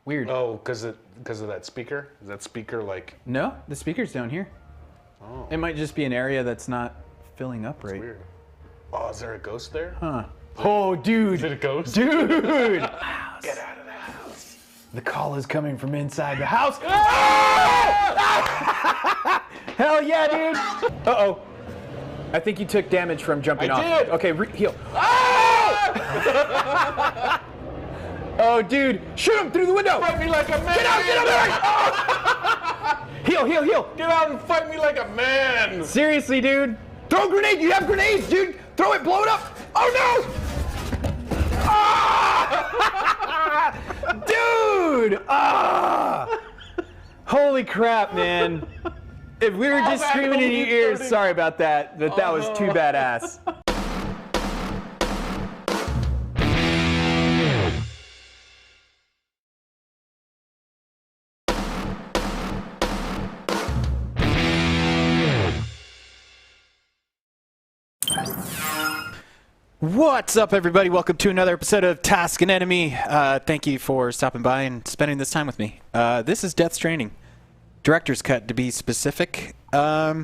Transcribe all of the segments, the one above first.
Weird. Oh, because of that speaker? Is that speaker like... No, the speaker's down here. Oh. It might just be an area that's not filling up right. That's weird. Oh, is there a ghost there? Huh. Oh, dude. Is it a ghost? Dude! Get out of the house. The call is coming from inside the house. Hell yeah, dude! Uh-oh. I think you took damage from jumping off. I did! Okay, heal. Oh, dude! Shoot him through the window! Fight me like a man! Get out! Get out! Heal! Heal! Heal! Get out and fight me like a man! Seriously, dude! Throw a grenade! You have grenades, dude! Throw it! Blow it up! Oh, no! Ah! Dude! Ah! Holy crap, man. If we were just screaming in your ears, sorry about that, but that was too badass. What's up, everybody? Welcome to another episode of Task and Enemy. Thank you for stopping by and spending this time with me. This is Death Stranding. Director's cut, to be specific. Yeah.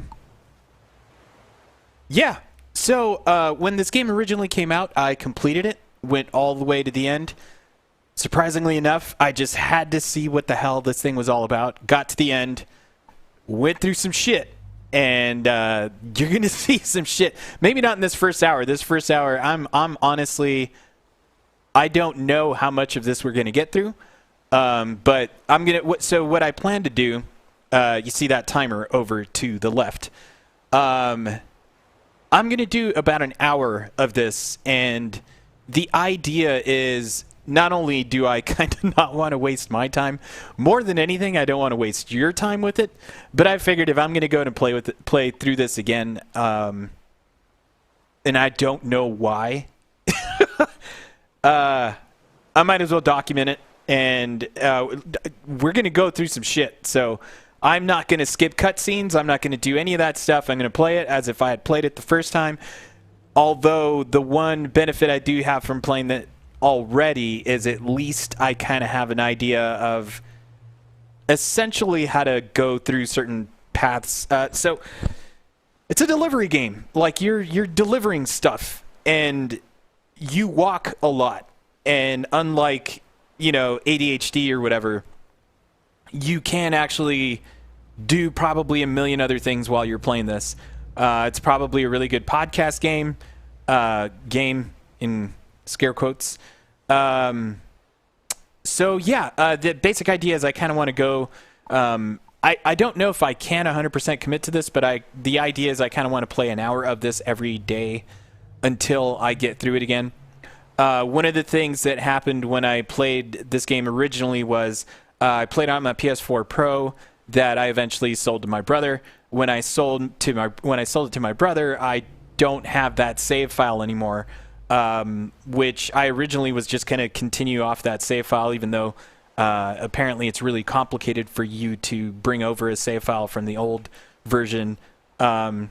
So, when this game originally came out, I completed it. Went all the way to the end. Surprisingly enough, I just had to see what the hell this thing was all about. Got to the end. Went through some shit. And you're going to see some shit. Maybe not in this first hour. This first hour, I'm honestly... I don't know how much of this we're going to get through. But I'm going to... So what I plan to do... you see that timer over to the left. I'm going to do about an hour of this. And the idea is... Not only do I kind of not want to waste my time, more than anything, I don't want to waste your time with it. But I figured if I'm going to go and play through this again, and I don't know why, I might as well document it. And we're going to go through some shit. So I'm not going to skip cutscenes. I'm not going to do any of that stuff. I'm going to play it as if I had played it the first time. Although the one benefit I do have from playing that already is at least I kind of have an idea of essentially how to go through certain paths. So it's a delivery game. Like you're delivering stuff and you walk a lot. And unlike, ADHD or whatever, you can actually do probably a million other things while you're playing this. It's probably a really good podcast game. Game in scare quotes. So yeah, the basic idea is I kind of want to go, I don't know if I can 100% commit to this, but the idea is I kind of want to play an hour of this every day until I get through it again. One of the things that happened when I played this game originally was, I played on my PS4 Pro that I eventually sold to my brother. When I sold it to my brother, I don't have that save file anymore. Which I originally was just going to continue off that save file, even though apparently it's really complicated for you to bring over a save file from the old version. But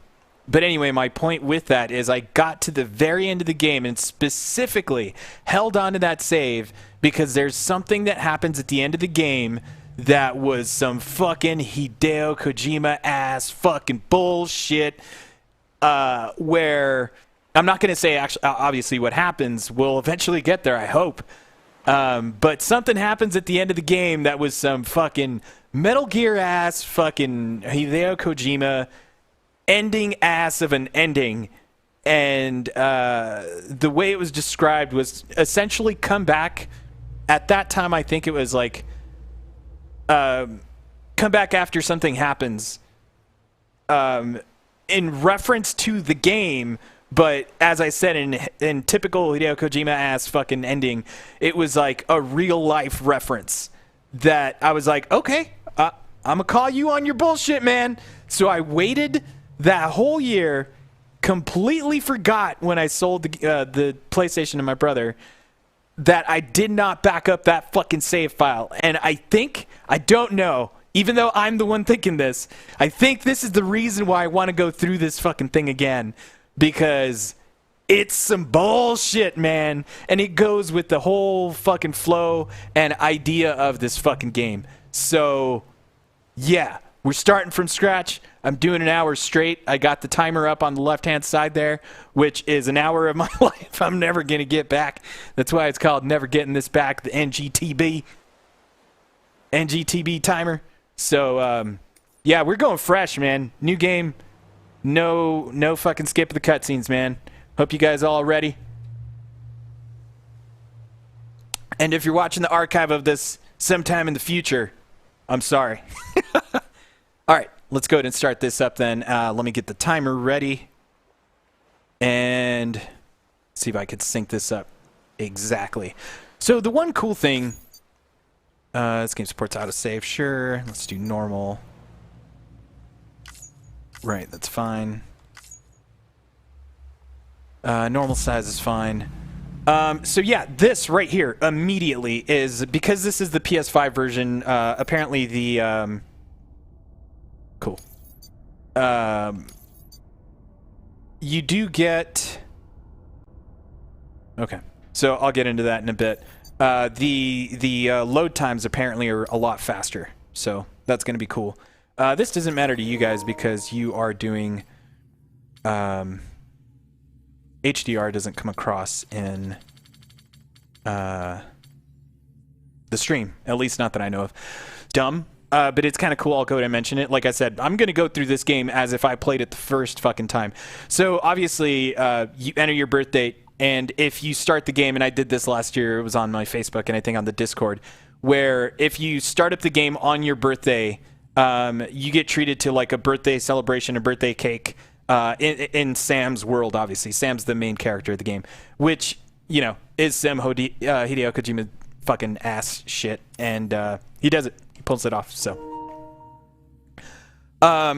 anyway, my point with that is I got to the very end of the game and specifically held on to that save because there's something that happens at the end of the game that was some fucking Hideo Kojima-ass fucking bullshit where... I'm not going to say actually, obviously what happens. We'll eventually get there, I hope. But something happens at the end of the game that was some fucking Metal Gear ass fucking Hideo Kojima ending ass of an ending. And the way it was described was essentially come back. At that time, I think it was like come back after something happens in reference to the game. But as I said, in typical Hideo Kojima-ass fucking ending, it was like a real-life reference that I was like, okay, I'm going to call you on your bullshit, man. So I waited that whole year, completely forgot when I sold the PlayStation to my brother that I did not back up that fucking save file. And I don't know, even though I'm the one thinking this, I think this is the reason why I want to go through this fucking thing again. Because It's some bullshit, man. And it goes with the whole fucking flow and idea of this fucking game. So, yeah, we're starting from scratch. I'm doing an hour straight. I got the timer up on the left-hand side there, which is an hour of my life I'm never going to get back. That's why it's called Never Getting This Back, the NGTB timer. So, yeah, we're going fresh, man. New game. No fucking skip of the cutscenes, man. Hope you guys all ready. And if you're watching the archive of this sometime in the future, I'm sorry. All right, let's go ahead and start this up then. Let me get the timer ready. And see if I could sync this up exactly. So the one cool thing, this game supports autosave, sure. Let's do normal. Right, that's fine. Normal size is fine. So yeah, this right here immediately is, because this is the PS5 version, apparently the, cool. You do get, okay, so I'll get into that in a bit. The load times apparently are a lot faster, so that's going to be cool. This doesn't matter to you guys because you are doing, HDR doesn't come across in the stream, at least not that I know of. Dumb, but it's kind of cool. I'll go ahead and mention it. Like I said, I'm going to go through this game as if I played it the first fucking time. So obviously, you enter your birth date, and if you start the game, and I did this last year, it was on my Facebook and I think on the Discord, where if you start up the game on your birthday, you get treated to like a birthday celebration, a birthday cake, in Sam's world, obviously. Sam's the main character of the game, which, you know, is Hideo Kojima fucking ass shit, and he does it. He pulls it off, so.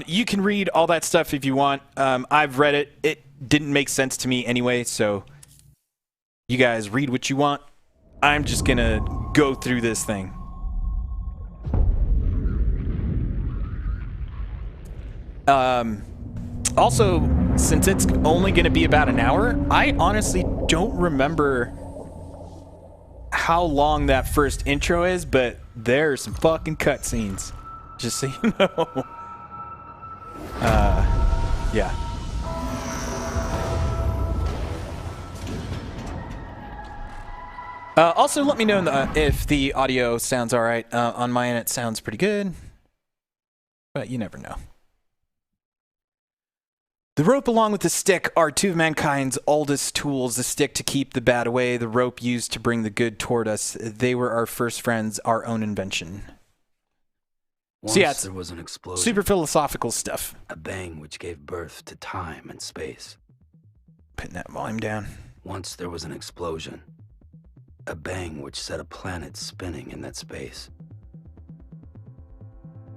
You can read all that stuff if you want. I've read it. It didn't make sense to me anyway, so you guys read what you want. I'm just gonna go through this thing. Also, since it's only going to be about an hour, I honestly don't remember how long that first intro is, but there's some fucking cutscenes, just so you know. Yeah. Also, let me know if the audio sounds all right. On my end, it sounds pretty good, but you never know. The rope along with the stick are two of mankind's oldest tools. The stick to keep the bad away, the rope used to bring the good toward us. They were our first friends, our own invention. Once so yeah, there was an explosion. Super philosophical stuff. A bang which gave birth to time and space. Putting that volume down. Once there was an explosion. A bang which set a planet spinning in that space.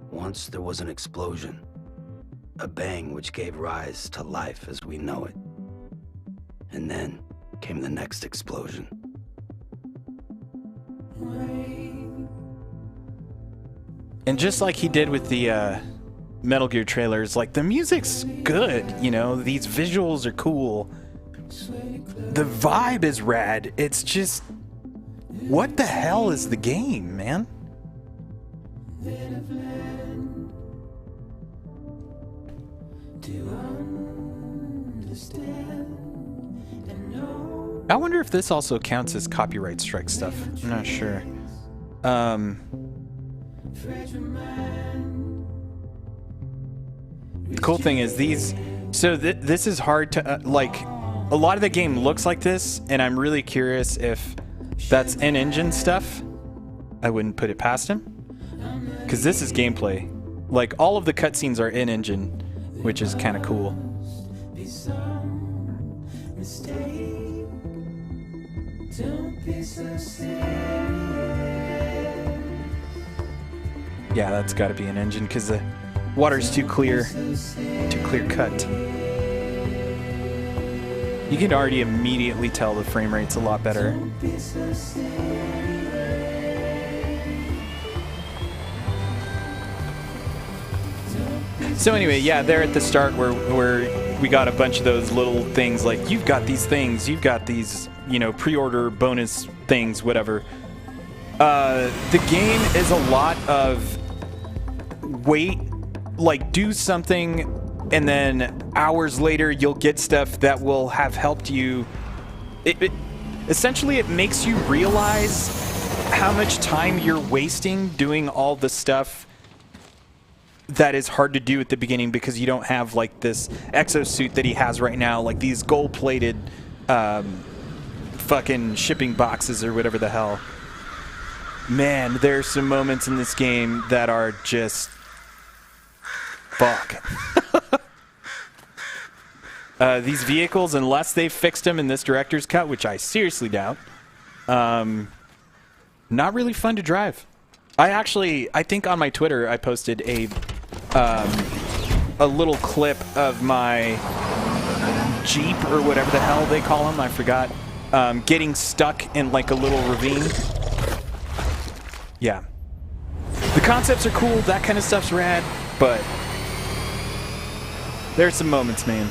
Once there was an explosion. A bang which gave rise to life as we know it. And then came the next explosion. And just like he did with the Metal Gear trailers, like the music's good, you know, these visuals are cool. The vibe is rad. It's just, what the hell is the game, man? I wonder if this also counts as copyright strike stuff. I'm not sure. The cool thing is these... So this is hard to... like, a lot of the game looks like this, and I'm really curious if that's in-engine stuff. I wouldn't put it past him. Because this is gameplay. Like, all of the cutscenes are in-engine, which is kind of cool. Yeah, that's got to be an engine because the water's too clear cut. You can already immediately tell the frame rate's a lot better. So anyway, yeah, there at the start where we got a bunch of those little things like, you've got these things, you've got these, you know, pre-order bonus things, whatever. The game is a lot of wait, like do something, and then hours later you'll get stuff that will have helped you. Essentially, it makes you realize how much time you're wasting doing all the stuff that is hard to do at the beginning because you don't have like this exosuit that he has right now, like these gold-plated fucking shipping boxes or whatever the hell. Man, there's some moments in this game that are just fuck. These vehicles, unless they've fixed them in this director's cut, which I seriously doubt, not really fun to drive. I think on my Twitter I posted a little clip of my Jeep or whatever the hell they call them, I forgot, getting stuck in like a little ravine. Yeah. The concepts are cool, that kind of stuff's rad, but there's some moments, man.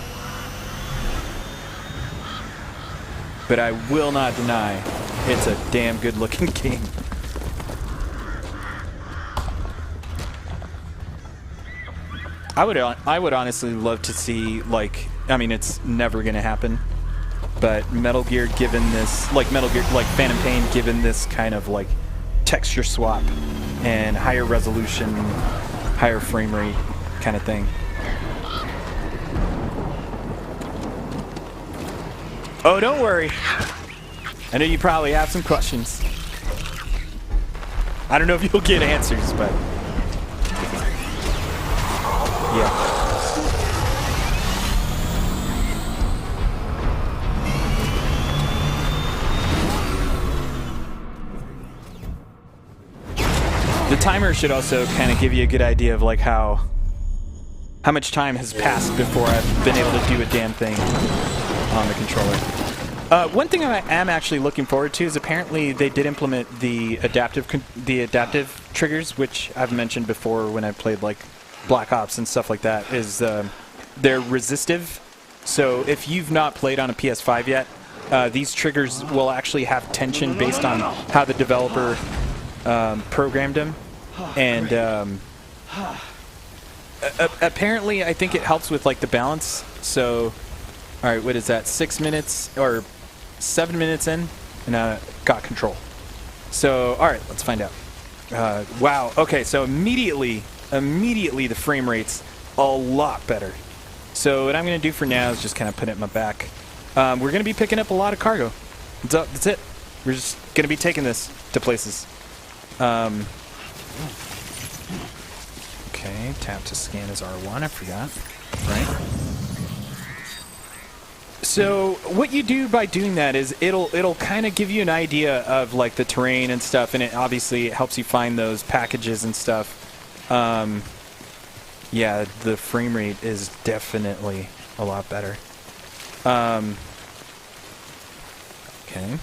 But I will not deny it's a damn good looking game. I would honestly love to see, like, I mean, it's never gonna happen, but Metal Gear given this, like Metal Gear, like Phantom Pain given this kind of like texture swap and higher resolution, higher frame rate kind of thing. Oh, don't worry. I know you probably have some questions. I don't know if you'll get answers, but yeah. The timer should also kind of give you a good idea of like how much time has passed before I've been able to do a damn thing on the controller. One thing I am actually looking forward to is apparently they did implement the adaptive triggers, which I've mentioned before when I played like Black Ops and stuff like that. Is they're resistive, so if you've not played on a PS5 yet, these triggers will actually have tension based on how the developer programmed them, and apparently I think it helps with like the balance. So, all right, what is that? 6 minutes or 7 minutes in, and I got control. So, all right, let's find out. Wow. Okay, so immediately the frame rate's a lot better. So what I'm going to do for now is just kind of put it in my back. We're going to be picking up a lot of cargo. That's it. We're just going to be taking this to places. Okay, tap to scan is R1. I forgot. Right. So what you do by doing that is it'll kind of give you an idea of like the terrain and stuff, and it obviously helps you find those packages and stuff. Yeah, the frame rate is definitely a lot better. Okay.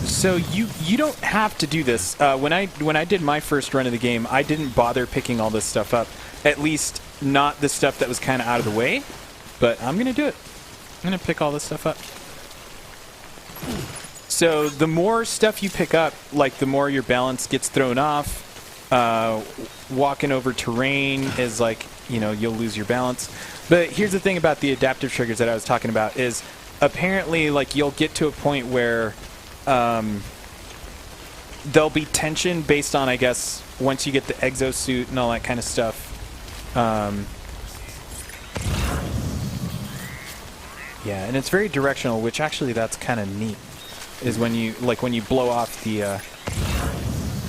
So you don't have to do this. When I did my first run of the game, I didn't bother picking all this stuff up. At least not the stuff that was kind of out of the way. But I'm going to do it. I'm going to pick all this stuff up. So the more stuff you pick up, like the more your balance gets thrown off. Walking over terrain is like, you know, you'll lose your balance. But here's the thing about the adaptive triggers that I was talking about is apparently like you'll get to a point where there'll be tension based on, I guess, once you get the exosuit and all that kind of stuff. Yeah, and it's very directional, which actually that's kind of neat. Is when you blow off the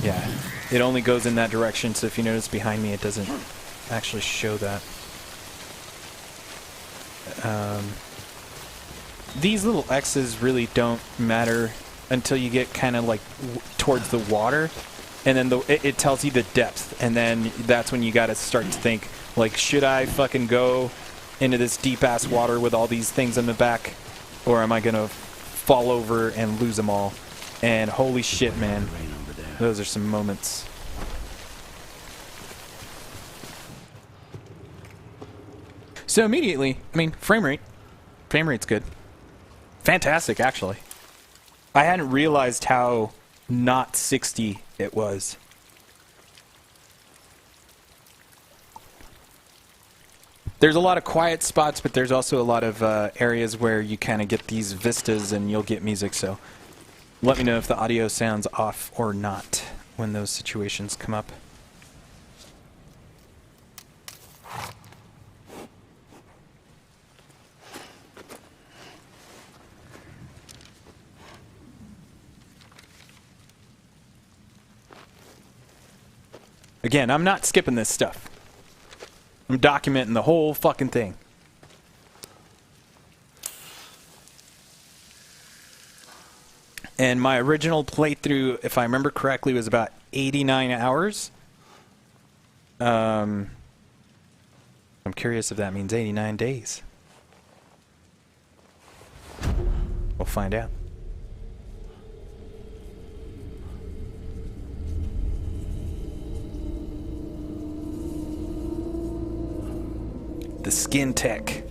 yeah, it only goes in that direction. So if you notice behind me, it doesn't actually show that. These little X's really don't matter until you get kind of like towards the water, and then it tells you the depth, and then that's when you got to start to think like, should I fucking go into this deep ass water with all these things in the back, or am I gonna fall over and lose them all? And holy shit, man, those are some moments. So immediately, I mean, frame rate's good. Fantastic, actually. I hadn't realized how not 60 it was. There's a lot of quiet spots, but there's also a lot of areas where you kind of get these vistas and you'll get music, so let me know if the audio sounds off or not when those situations come up. Again, I'm not skipping this stuff. I'm documenting the whole fucking thing. And my original playthrough, if I remember correctly, was about 89 hours. I'm curious if that means 89 days. We'll find out. The skin tech.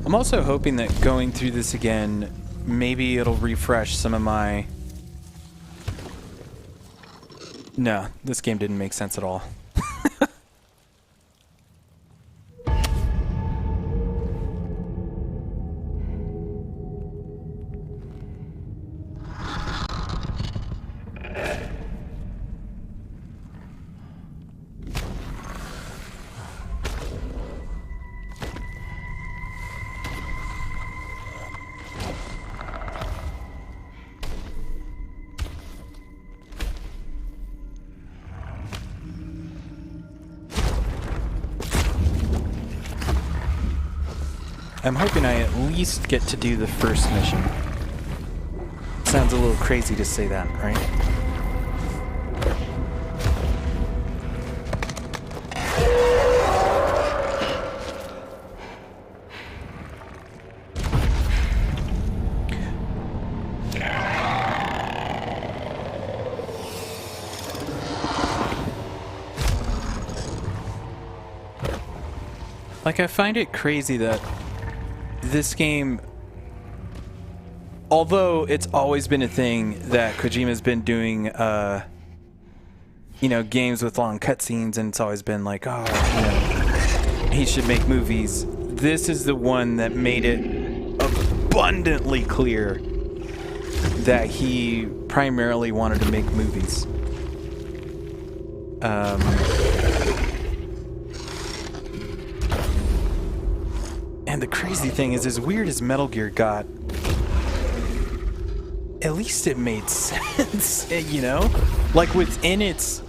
I'm also hoping that going through this again, maybe it'll refresh some of my... No, this game didn't make sense at all. I'm hoping I at least get to do the first mission. Sounds a little crazy to say that, right? Like, I find it crazy that this game, although it's always been a thing that Kojima's been doing, you know, games with long cutscenes, and it's always been like, oh, you know, he should make movies. This is the one that made it abundantly clear that he primarily wanted to make movies. And the crazy thing is, as weird as Metal Gear got, at least it made sense, you know? Like, within its,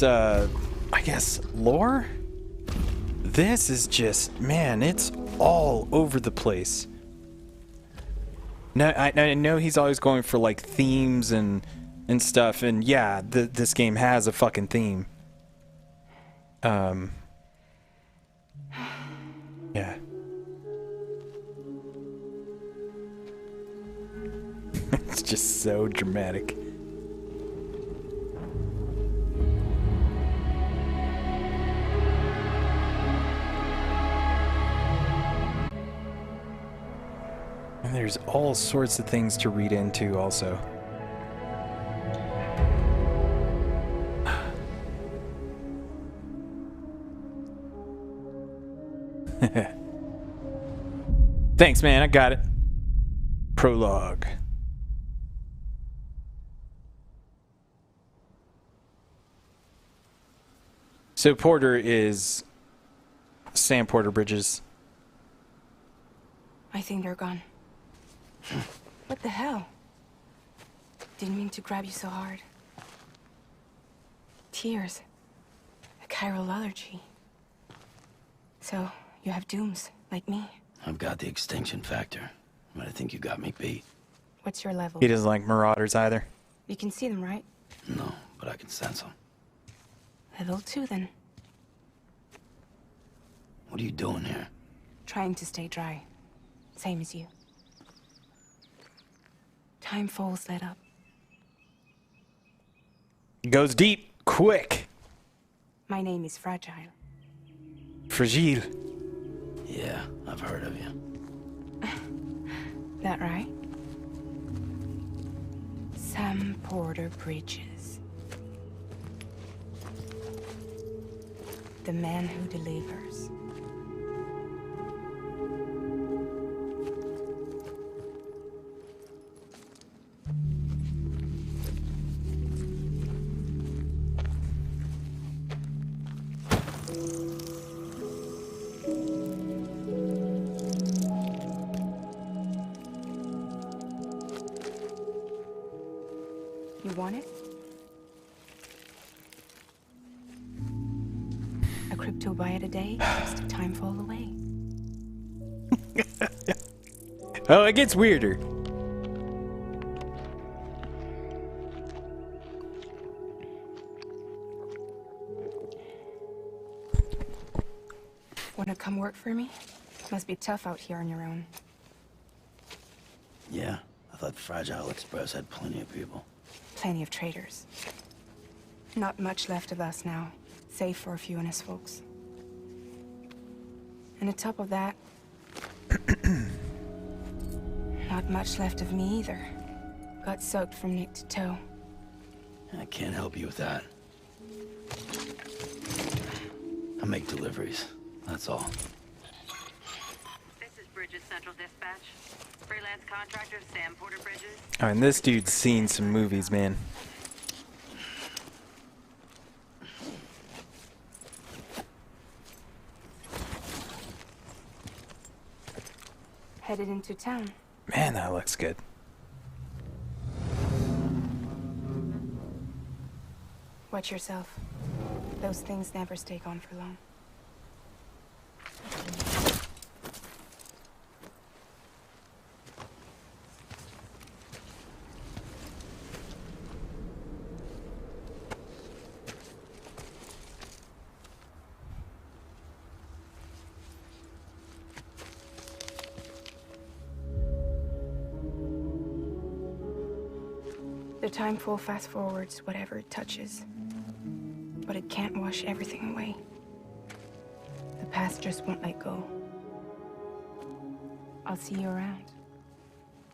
I guess, lore? This is just, man, it's all over the place. Now, I know he's always going for, like, themes and stuff, and yeah, this game has a fucking theme. Yeah. It's just so dramatic. And there's all sorts of things to read into also. Thanks, man. I got it. Prologue. So Porter is Sam Porter Bridges. I think they're gone. What the hell? Didn't mean to grab you so hard. Tears. A chiral allergy. So, you have dooms, like me. I've got the extinction factor, but I think you got me beat. What's your level? He doesn't like Marauders either. You can see them, right? No, but I can sense them. Level 2 then. What are you doing here? Trying to stay dry. Same as you. Time falls let up. Goes deep, quick. My name is Fragile. Fragile. Yeah, I've heard of you. That right? Sam Porter Bridges. The man who delivers. You want it? A crypto byte a day, just a time fall away. Oh, it gets weirder. Wanna come work for me? Must be tough out here on your own. Yeah, I thought Fragile Express had plenty of people. Plenty of traitors. Not much left of us now, save for a few honest folks. And on top of that, not much left of me either. Got soaked from neck to toe. I can't help you with that. I make deliveries, that's all. This is Bridges Central Dispatch. Freelance contractor Sam Porter Bridges. Oh, and this dude's seen some movies, man. Headed into town. Man, that looks good. Watch yourself. Those things never stay gone for long. The time fall fast forwards whatever it touches. But it can't wash everything away. The past just won't let go. I'll see you around.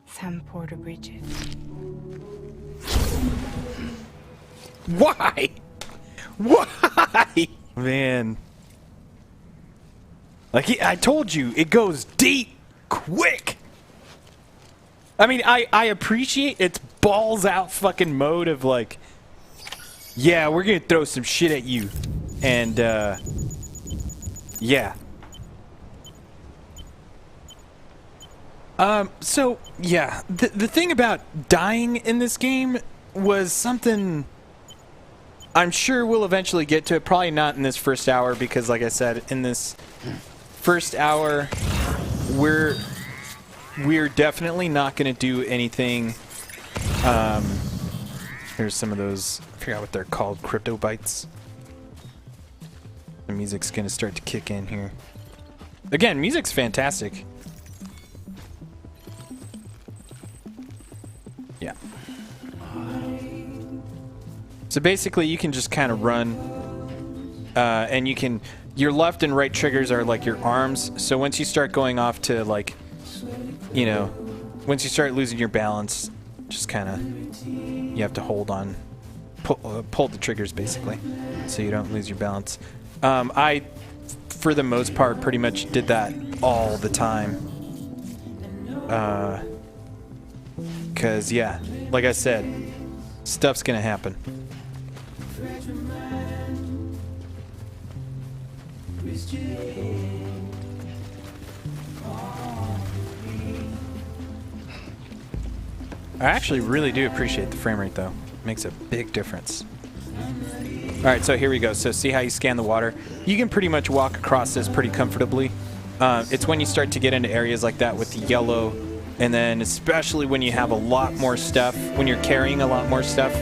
Sam Porter Bridges. Why? Why? Man. Like, I told you, it goes deep, quick. I mean, I appreciate its balls out fucking mode of like, yeah, we're gonna throw some shit at you. And, yeah. So, yeah, the thing about dying in this game was something I'm sure we'll eventually get to it. Probably not in this first hour because, like I said, in this first hour, we're definitely not going to do anything. Here's some of those, I forgot what they're called, crypto bytes. The music's going to start to kick in here. Again, music's fantastic. Yeah. So basically, you can just kind of run, and you can, your left and right triggers are like your arms. So once you start going off to like, you know, once you start losing your balance, just kind of, you have to hold on, pull the triggers basically, so you don't lose your balance. I, for the most part, pretty much did that all the time. 'Cause yeah, like I said, stuff's gonna happen. I actually really do appreciate the frame rate though. Makes a big difference. Alright, so here we go. So see how you scan the water? You can pretty much walk across this pretty comfortably. It's when you start to get into areas like that with the yellow, and then especially when you have a lot more stuff, when you're carrying a lot more stuff,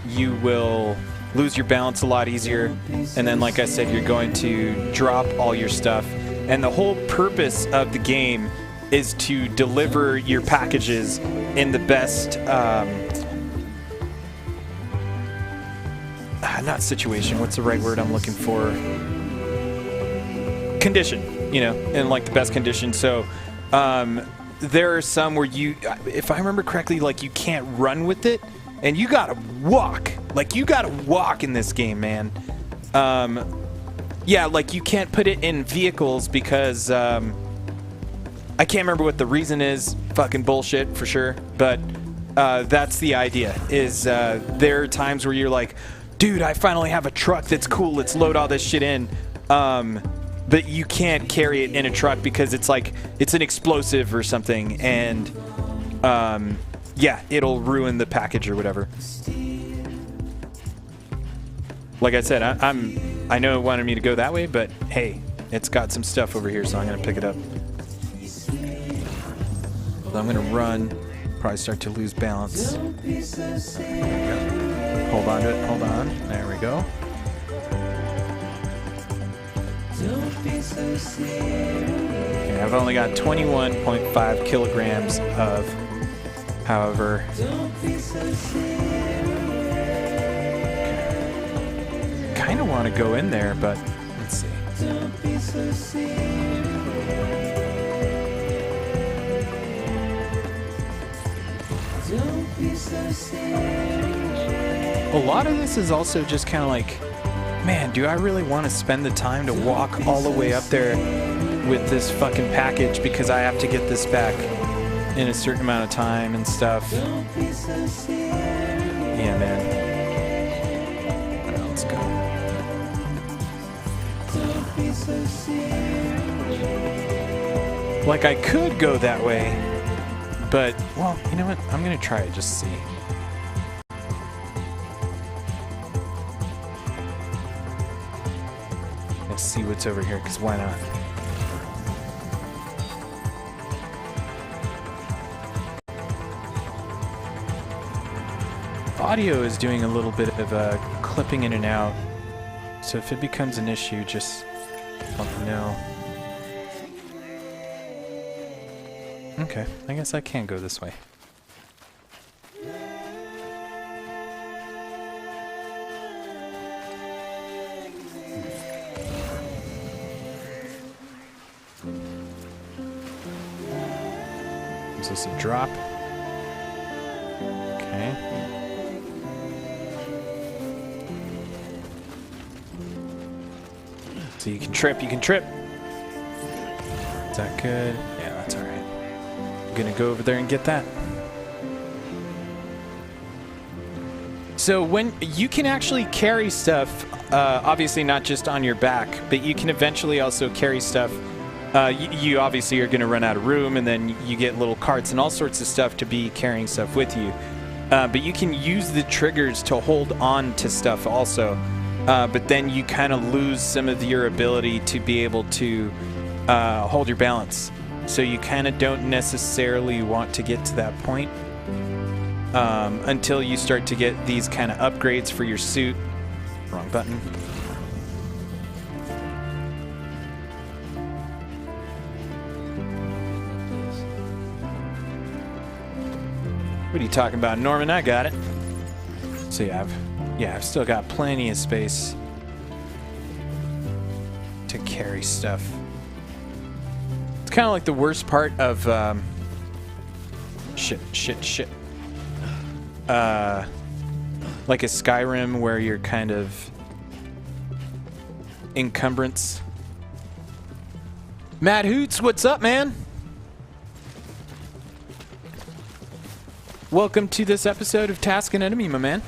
you will lose your balance a lot easier. And then, like I said, you're going to drop all your stuff. And the whole purpose of the game is to deliver your packages in the best, not situation, what's the right word I'm looking for? Condition, you know, in like the best condition. So there are some where you, if I remember correctly, like you can't run with it and you gotta walk. Like you gotta walk in this game, man. Yeah, like you can't put it in vehicles because I can't remember what the reason is. Fucking bullshit for sure. But that's the idea. Is there are times where you're like, dude, I finally have a truck that's cool. Let's load all this shit in. But you can't carry it in a truck because it's like it's an explosive or something, and yeah, it'll ruin the package or whatever. Like I said, I know it wanted me to go that way, but hey, it's got some stuff over here, so I'm gonna pick it up. So I'm gonna run, probably start to lose balance. Hold on to it, hold on. There we go. Okay, I've only got 21.5 kilograms of, however. Kind of want to go in there, but let's see. A lot of this is also just kind of like, man, do I really want to spend the time to walk all the way up there with this fucking package because I have to get this back in a certain amount of time and stuff? Yeah, man. All right, let's go. Like, I could go that way, but, well, you know what? I'm going to try it just to see. Let's see what's over here, because why not? Audio is doing a little bit of clipping in and out, so if it becomes an issue, just let me know. Okay, I guess I can go this way. Is this a drop? Okay. So you can trip, you can trip. Is that good? Yeah, that's alright. I'm gonna go over there and get that. So when you can actually carry stuff, obviously not just on your back, but you can eventually also carry stuff. You obviously are going to run out of room, and then you get little carts and all sorts of stuff to be carrying stuff with you. But you can use the triggers to hold on to stuff also. But then you kind of lose some of your ability to be able to hold your balance. So you kind of don't necessarily want to get to that point until you start to get these kind of upgrades for your suit. Wrong button. What are you talking about, Norman? I got it. So yeah, I've still got plenty of space to carry stuff. It's kind of like the worst part of shit. Like a Skyrim where you're kind of encumbrance. Mad Hoots, what's up, man? Welcome to this episode of Task and Enemy, my man.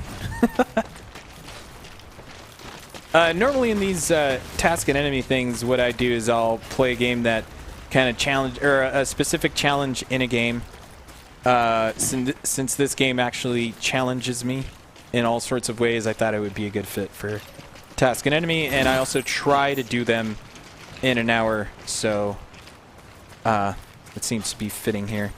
Normally in these Task and Enemy things, what I do is I'll play a game that kind of challenge, or a specific challenge in a game. Since this game actually challenges me in all sorts of ways, I thought it would be a good fit for Task and Enemy, and I also try to do them in an hour, so it seems to be fitting here.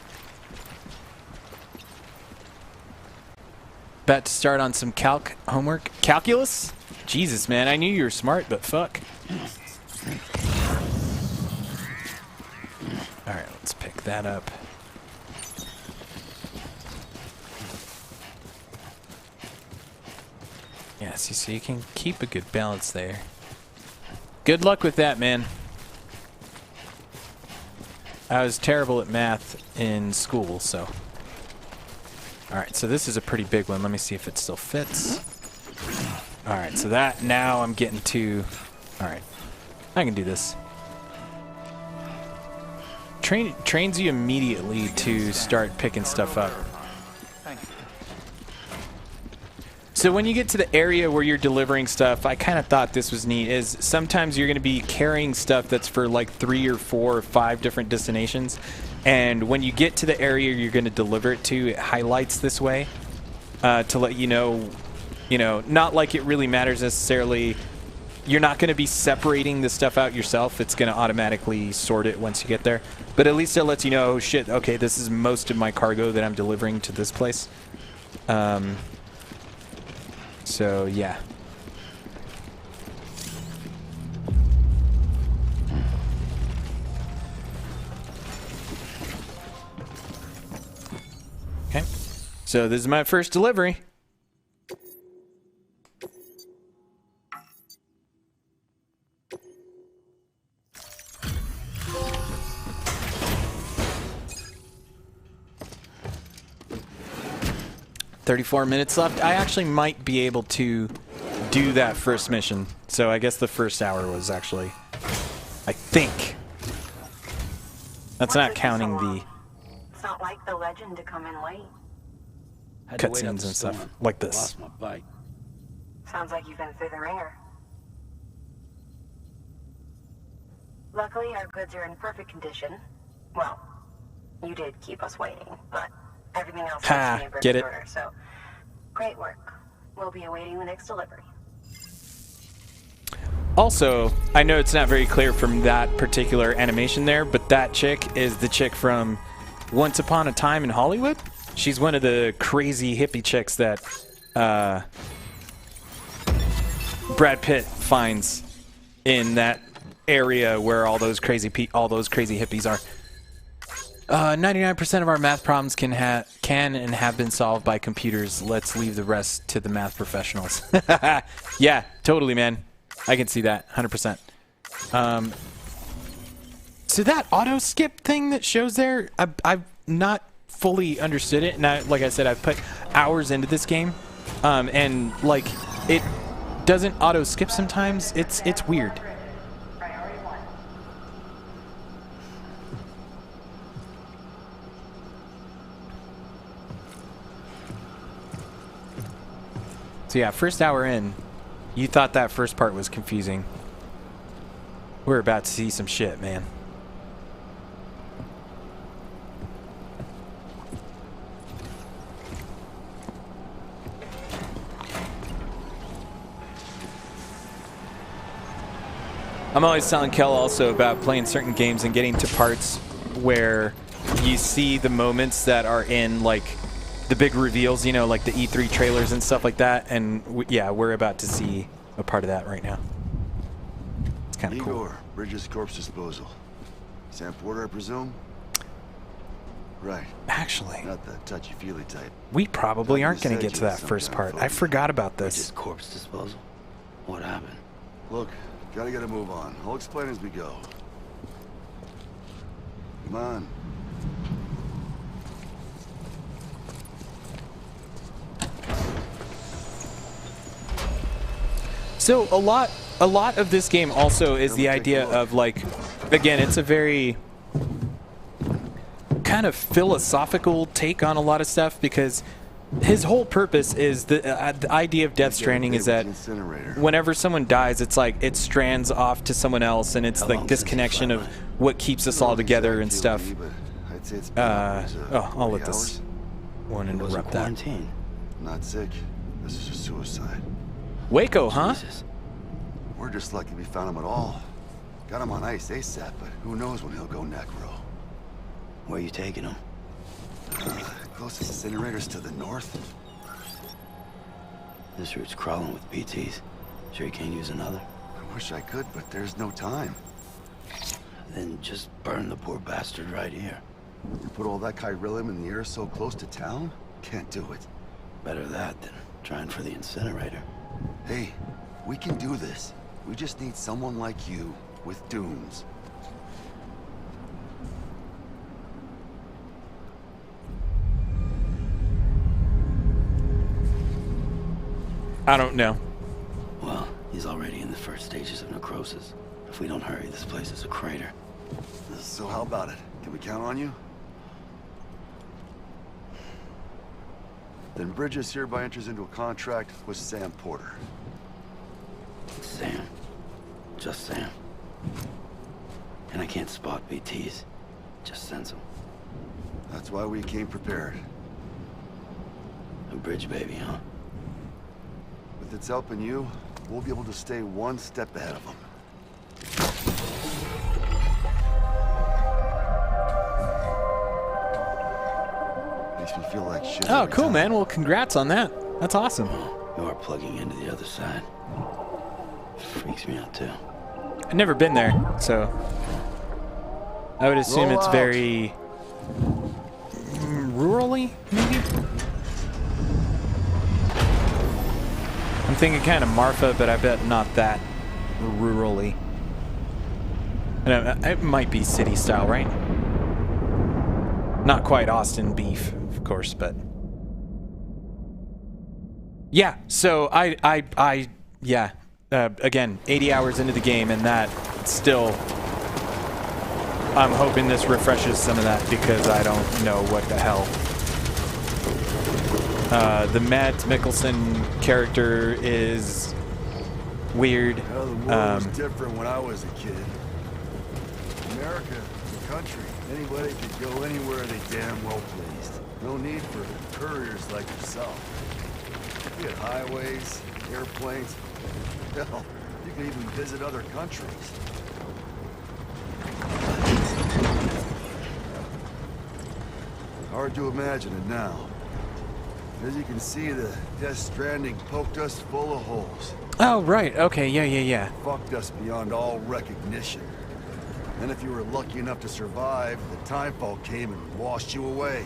About to start on some calc homework. Calculus? Jesus, man, I knew you were smart, but fuck. Alright, let's pick that up. Yeah, see, so you can keep a good balance there. Good luck with that, man. I was terrible at math in school, so... Alright, so this is a pretty big one. Let me see if it still fits. Alright, so that, now I'm getting to... Alright, I can do this. Trains you immediately to start picking stuff up. So when you get to the area where you're delivering stuff, I kind of thought this was neat, is sometimes you're going to be carrying stuff that's for like 3 or 4 or 5 different destinations. And when you get to the area you're going to deliver it to, it highlights this way to let you know, not like it really matters necessarily. You're not going to be separating the stuff out yourself. It's going to automatically sort it once you get there. But at least it lets you know, shit, okay, this is most of my cargo that I'm delivering to this place. So, yeah. Okay. So, this is my first delivery. $34 minutes left. I actually might be able to do that first mission. So I guess the first hour was actually, I think. That's not counting the It's not like the legend to come in late. cutscenes and stuff like this. Lost my bike. Sounds like you've been through the ringer. Luckily, our goods are in perfect condition. Well, you did keep us waiting, but everything else Ha, seems to be in get perfect it. order, so great work. We'll be awaiting the next delivery. Also, I know it's not very clear from that particular animation there, but that chick is the chick from Once Upon a Time in Hollywood. She's one of the crazy hippie chicks that Brad Pitt finds in that area where all those crazy hippies are. 99% of our math problems can and have been solved by computers. Let's leave the rest to the math professionals. Yeah, totally, man. I can see that, 100%. So that auto skip thing that shows there, I've not fully understood it, and like I said, I've put hours into this game, and like it doesn't auto skip sometimes. It's weird. So yeah, first hour in, you thought that first part was confusing. We're about to see some shit, man. I'm always telling Kel also about playing certain games and getting to parts where you see the moments that are in, like, the big reveals, like the E3 trailers and stuff like that, and yeah, we're about to see a part of that right now. It's kind of cool. Igor, Bridges Corpse Disposal. Sam Porter, I presume? Right. Actually, Not the touchy-feely type. we probably aren't going to said get to you were that some first kind of part. I phony. forgot about Just this. corpse disposal. What happened? Look, gotta get a move on. I'll explain as we go. Come on. So a lot of this game also is the idea of, like, again, it's a very kind of philosophical take on a lot of stuff, because his whole purpose is the idea of Death Stranding is that whenever someone dies, it's like it strands off to someone else, and it's How like long this since you connection of flatlined? what keeps us all together and stuff. I'd say it's been upwards of I'll 40 let this hours. one It was a interrupt that. quarantine. Not sick. This is a suicide. Waco, huh? Jesus. We're just lucky we found him at all. Got him on ice ASAP, but who knows when he'll go necro. Where you taking him? Closest incinerator's to the north. This route's crawling with BTs. Sure you can't use another? I wish I could, but there's no time. Then just burn the poor bastard right here. You put all that chiralium in the air so close to town? Can't do it. Better that than trying for the incinerator. Hey, we can do this. We just need someone like you with dunes. I don't know. Well, he's already in the first stages of necrosis. If we don't hurry, this place is a crater. So how about it? Can we count on you? Then Bridges hereby enters into a contract with Sam Porter. Sam. Just Sam. And I can't spot BTs. Just sense them. That's why we came prepared. A bridge baby, huh? With its help and you, we'll be able to stay one step ahead of them. Makes me feel like shit. Oh, every cool, time. man. Well, congrats on that. That's awesome. You are plugging into the other side. Freaks me out, too. I've never been there, so I would assume Roll it's out. very rurally, maybe? I'm thinking kind of Marfa, but I bet not that rurally. And it might be city style, right? Not quite Austin beef, of course, but yeah. So yeah. Again, 80 hours into the game, and that still, I'm hoping this refreshes some of that because I don't know what the hell. The Mads Mikkelsen character is weird. Well, the world was different when I was a kid. America, the country, anybody could go anywhere they damn well pleased. No need for couriers like yourself. We had highways, airplanes. Hell, you could even visit other countries. Hard to imagine it now. As you can see, the Death Stranding poked us full of holes. Oh, right. Okay. Yeah. Fucked us beyond all recognition. And if you were lucky enough to survive, the timefall came and washed you away.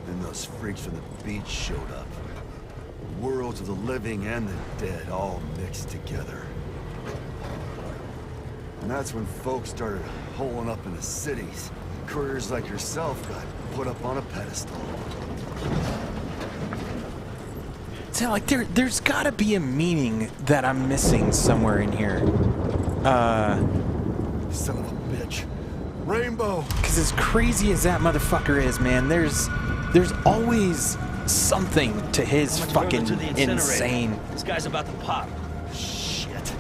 Then those freaks from the beach showed up. Worlds of the living and the dead all mixed together. And that's when folks started holing up in the cities. Couriers like yourself got put up on a pedestal. So, like, there's gotta be a meaning that I'm missing somewhere in here. Son of a bitch. Rainbow! Because as crazy as that motherfucker is, man, there's always something to his fucking insane. This guy's about to pop. Shit.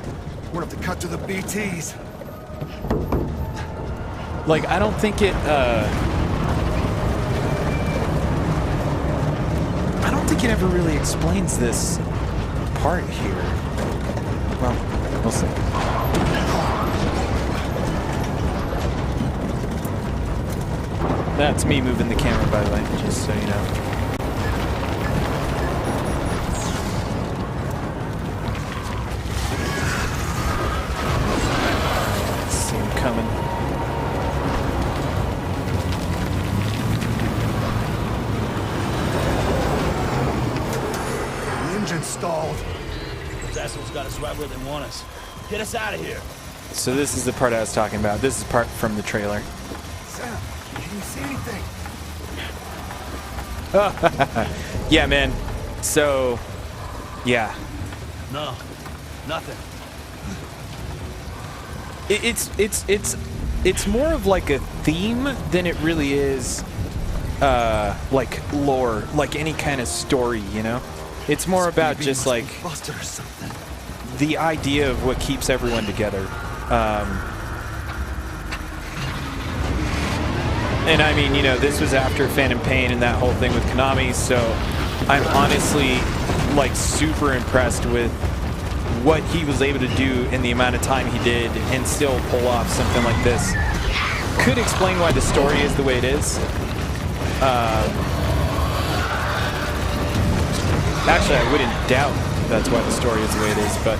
We're gonna have to cut to the BTs. Like, I don't think it, I don't think it ever really explains this part here. Well, we'll see. That's me moving the camera, by the way, just so you know. See him coming. The engine stalled. Those assholes got us right where they want us. Get us out of here. So this is the part I was talking about. This is part from the trailer. Sam, can you see anything? Yeah, man. So, yeah. No, nothing. It's more of like a theme than it really is like lore, like any kind of story, you know? It's more about just like Busted or something. the idea of what keeps everyone together. And I mean, you know, this was after Phantom Pain and that whole thing with Konami, so I'm honestly like super impressed with what he was able to do in the amount of time he did and still pull off something like this. Could explain why the story is the way it is. Actually, I wouldn't doubt that's why the story is the way it is, but...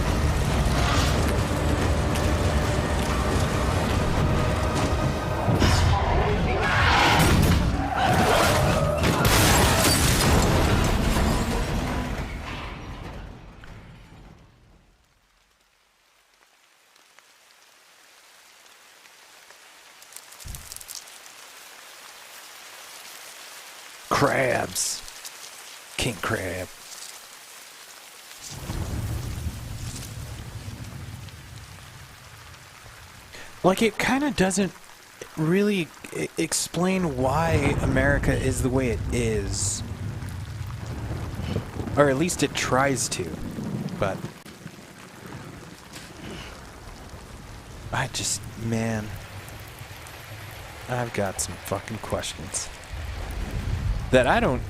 Crabs. King crab. Like, it kind of doesn't really explain why America is the way it is. Or at least it tries to. But... I just... Man... I've got some fucking questions. That I don't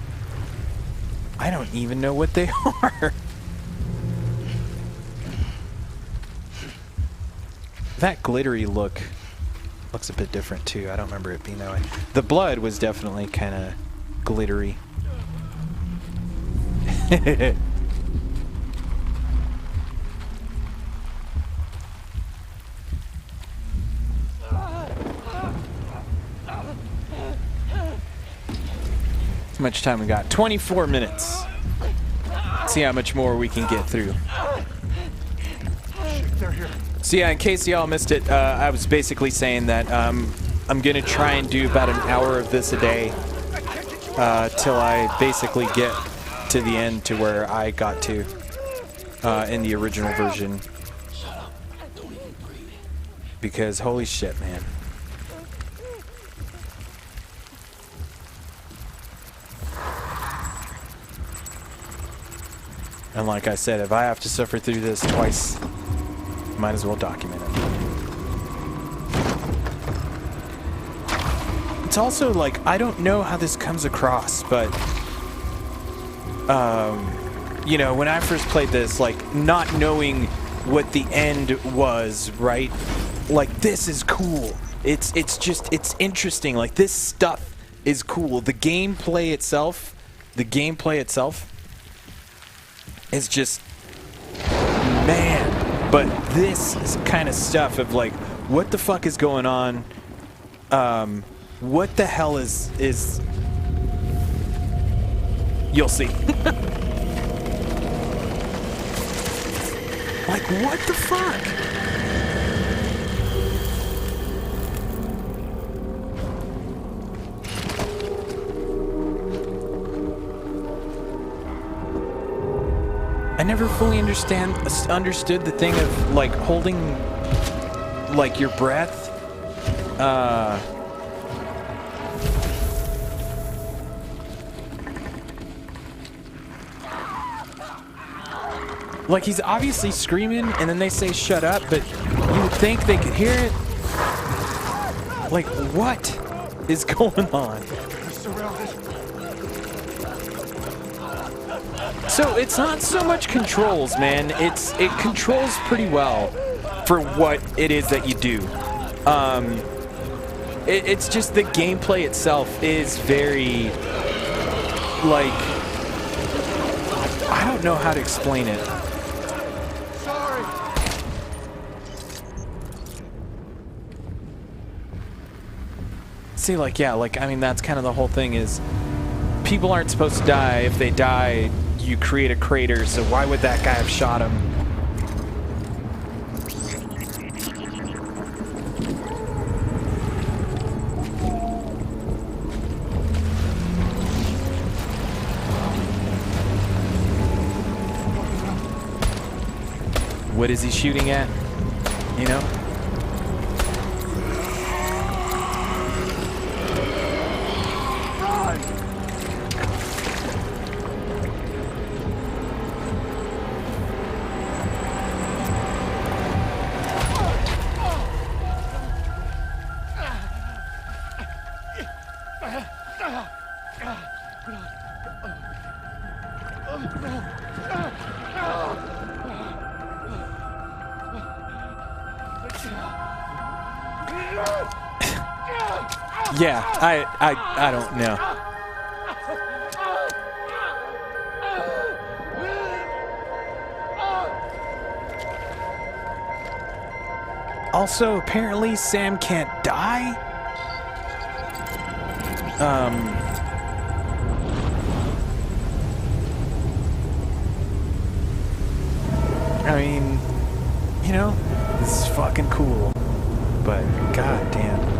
even know what they are. That glittery look looks a bit different too. I don't remember it being that way. The blood was definitely kind of glittery. How much time we got? 24 minutes. Let's see how much more we can get through. So yeah, in case y'all missed it, I was basically saying that I'm gonna try and do about an hour of this a day till I basically get to the end to where I got to in the original version. Because holy shit, man. And like I said, if I have to suffer through this twice, might as well document it. It's also like, I don't know how this comes across, but, you know, when I first played this, like, not knowing what the end was, right? Like, this is cool. It's just, it's interesting. Like, this stuff is cool. The gameplay itself is just, man. But this is kind of stuff of like, what the fuck is going on? What the hell is you'll see. Like, what the fuck? I never fully understood the thing of like holding like your breath. Like, he's obviously screaming and then they say shut up, but you would think they could hear it. Like, what is going on? So it's not so much controls, man. It controls pretty well for what it is that you do. It's just the gameplay itself is very, like, I don't know how to explain it. See, like, yeah, like, I mean, that's kind of the whole thing is people aren't supposed to die. If they die, you create a crater, so why would that guy have shot him? What is he shooting at? You know? Yeah, I don't know. also, apparently, Sam can't die. I mean, you know, this is fucking cool, but god damn.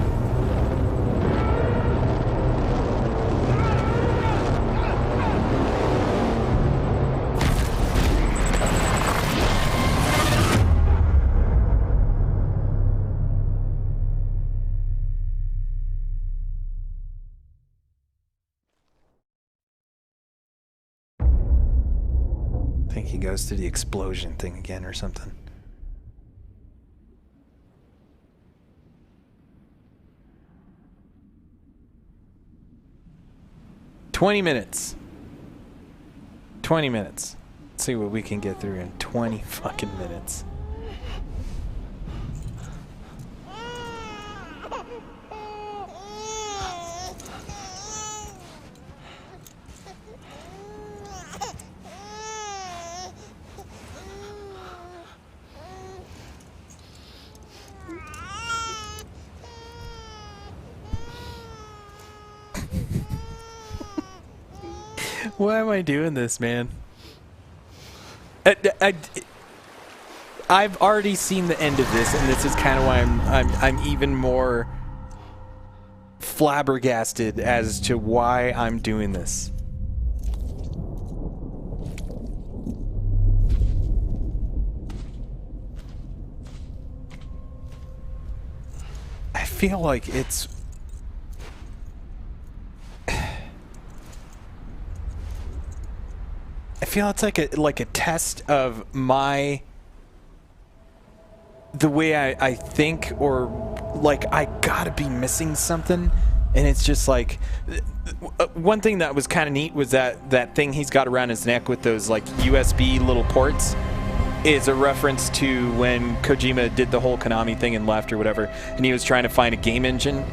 I think he goes to the explosion thing again or something. $20 minutes. 20 minutes. Let's see what we can get through in 20 fucking minutes. Why am I doing this, man? I've already seen the end of this, and this is kind of why I'm even more flabbergasted as to why I'm doing this. I feel like it's... I feel it's like a test of the way I think, or like I gotta be missing something, and it's just like one thing that was kind of neat was that thing he's got around his neck with those like USB little ports is a reference to when Kojima did the whole Konami thing and left or whatever, and he was trying to find a game engine.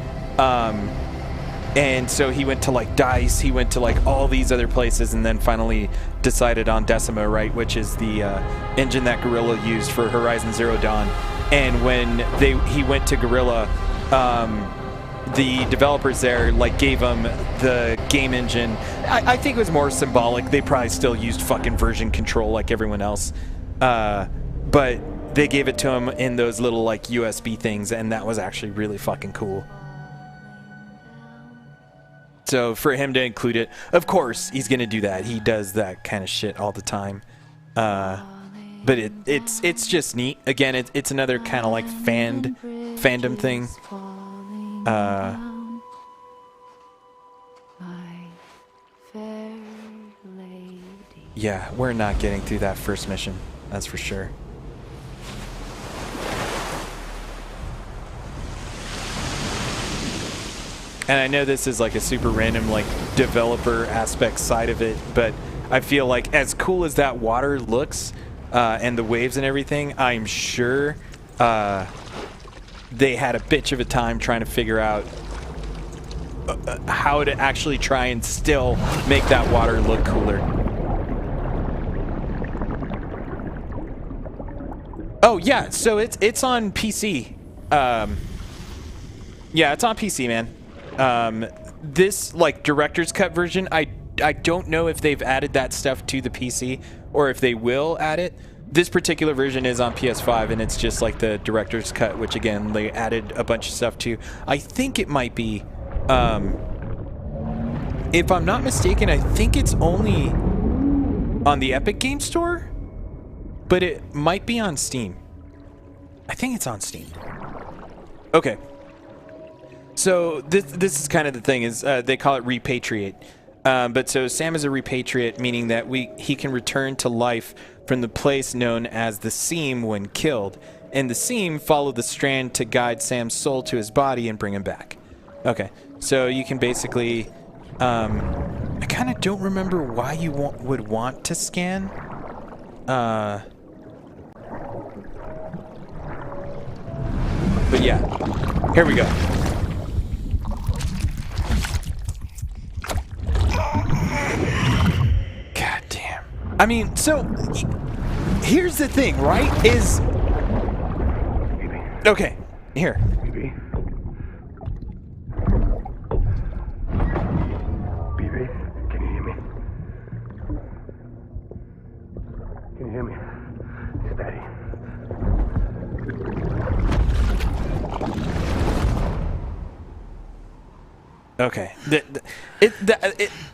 And so he went to like DICE, he went to like all these other places, and then finally decided on Decima, right, which is the engine that Guerrilla used for Horizon Zero Dawn. And when he went to Guerrilla, the developers there like gave him the game engine. I think it was more symbolic. They probably still used fucking version control like everyone else, but they gave it to him in those little like USB things, and that was actually really fucking cool. So for him to include it, of course he's gonna do that. He does that kind of shit all the time. But it's just neat. Again, it's another kind of like fandom thing. Yeah, we're not getting through that first mission. That's for sure. And I know this is like a super random like developer aspect side of it, but I feel like as cool as that water looks and the waves and everything, I'm sure they had a bitch of a time trying to figure out how to actually try and still make that water look cooler. Oh yeah, so it's on PC. Yeah, it's on PC, man. This like director's cut version, I don't know if they've added that stuff to the PC or if they will add it. This particular version is on PS5, and it's just like the director's cut, which again they added a bunch of stuff to. I think it might be, if I'm not mistaken, I think it's only on the Epic Game Store, but it might be on Steam. I think it's on Steam. Okay. So this is kind of the thing, is they call it repatriate. But so Sam is a repatriate, meaning that he can return to life from the place known as the Seam when killed. And the Seam follow the strand to guide Sam's soul to his body and bring him back. Okay, so you can basically... I kind of don't remember why you would want to scan. But yeah, here we go. God damn. I mean, so here's the thing, right? Okay, Here. BB? BB, can you hear me? Can you hear me? It's Daddy. Okay.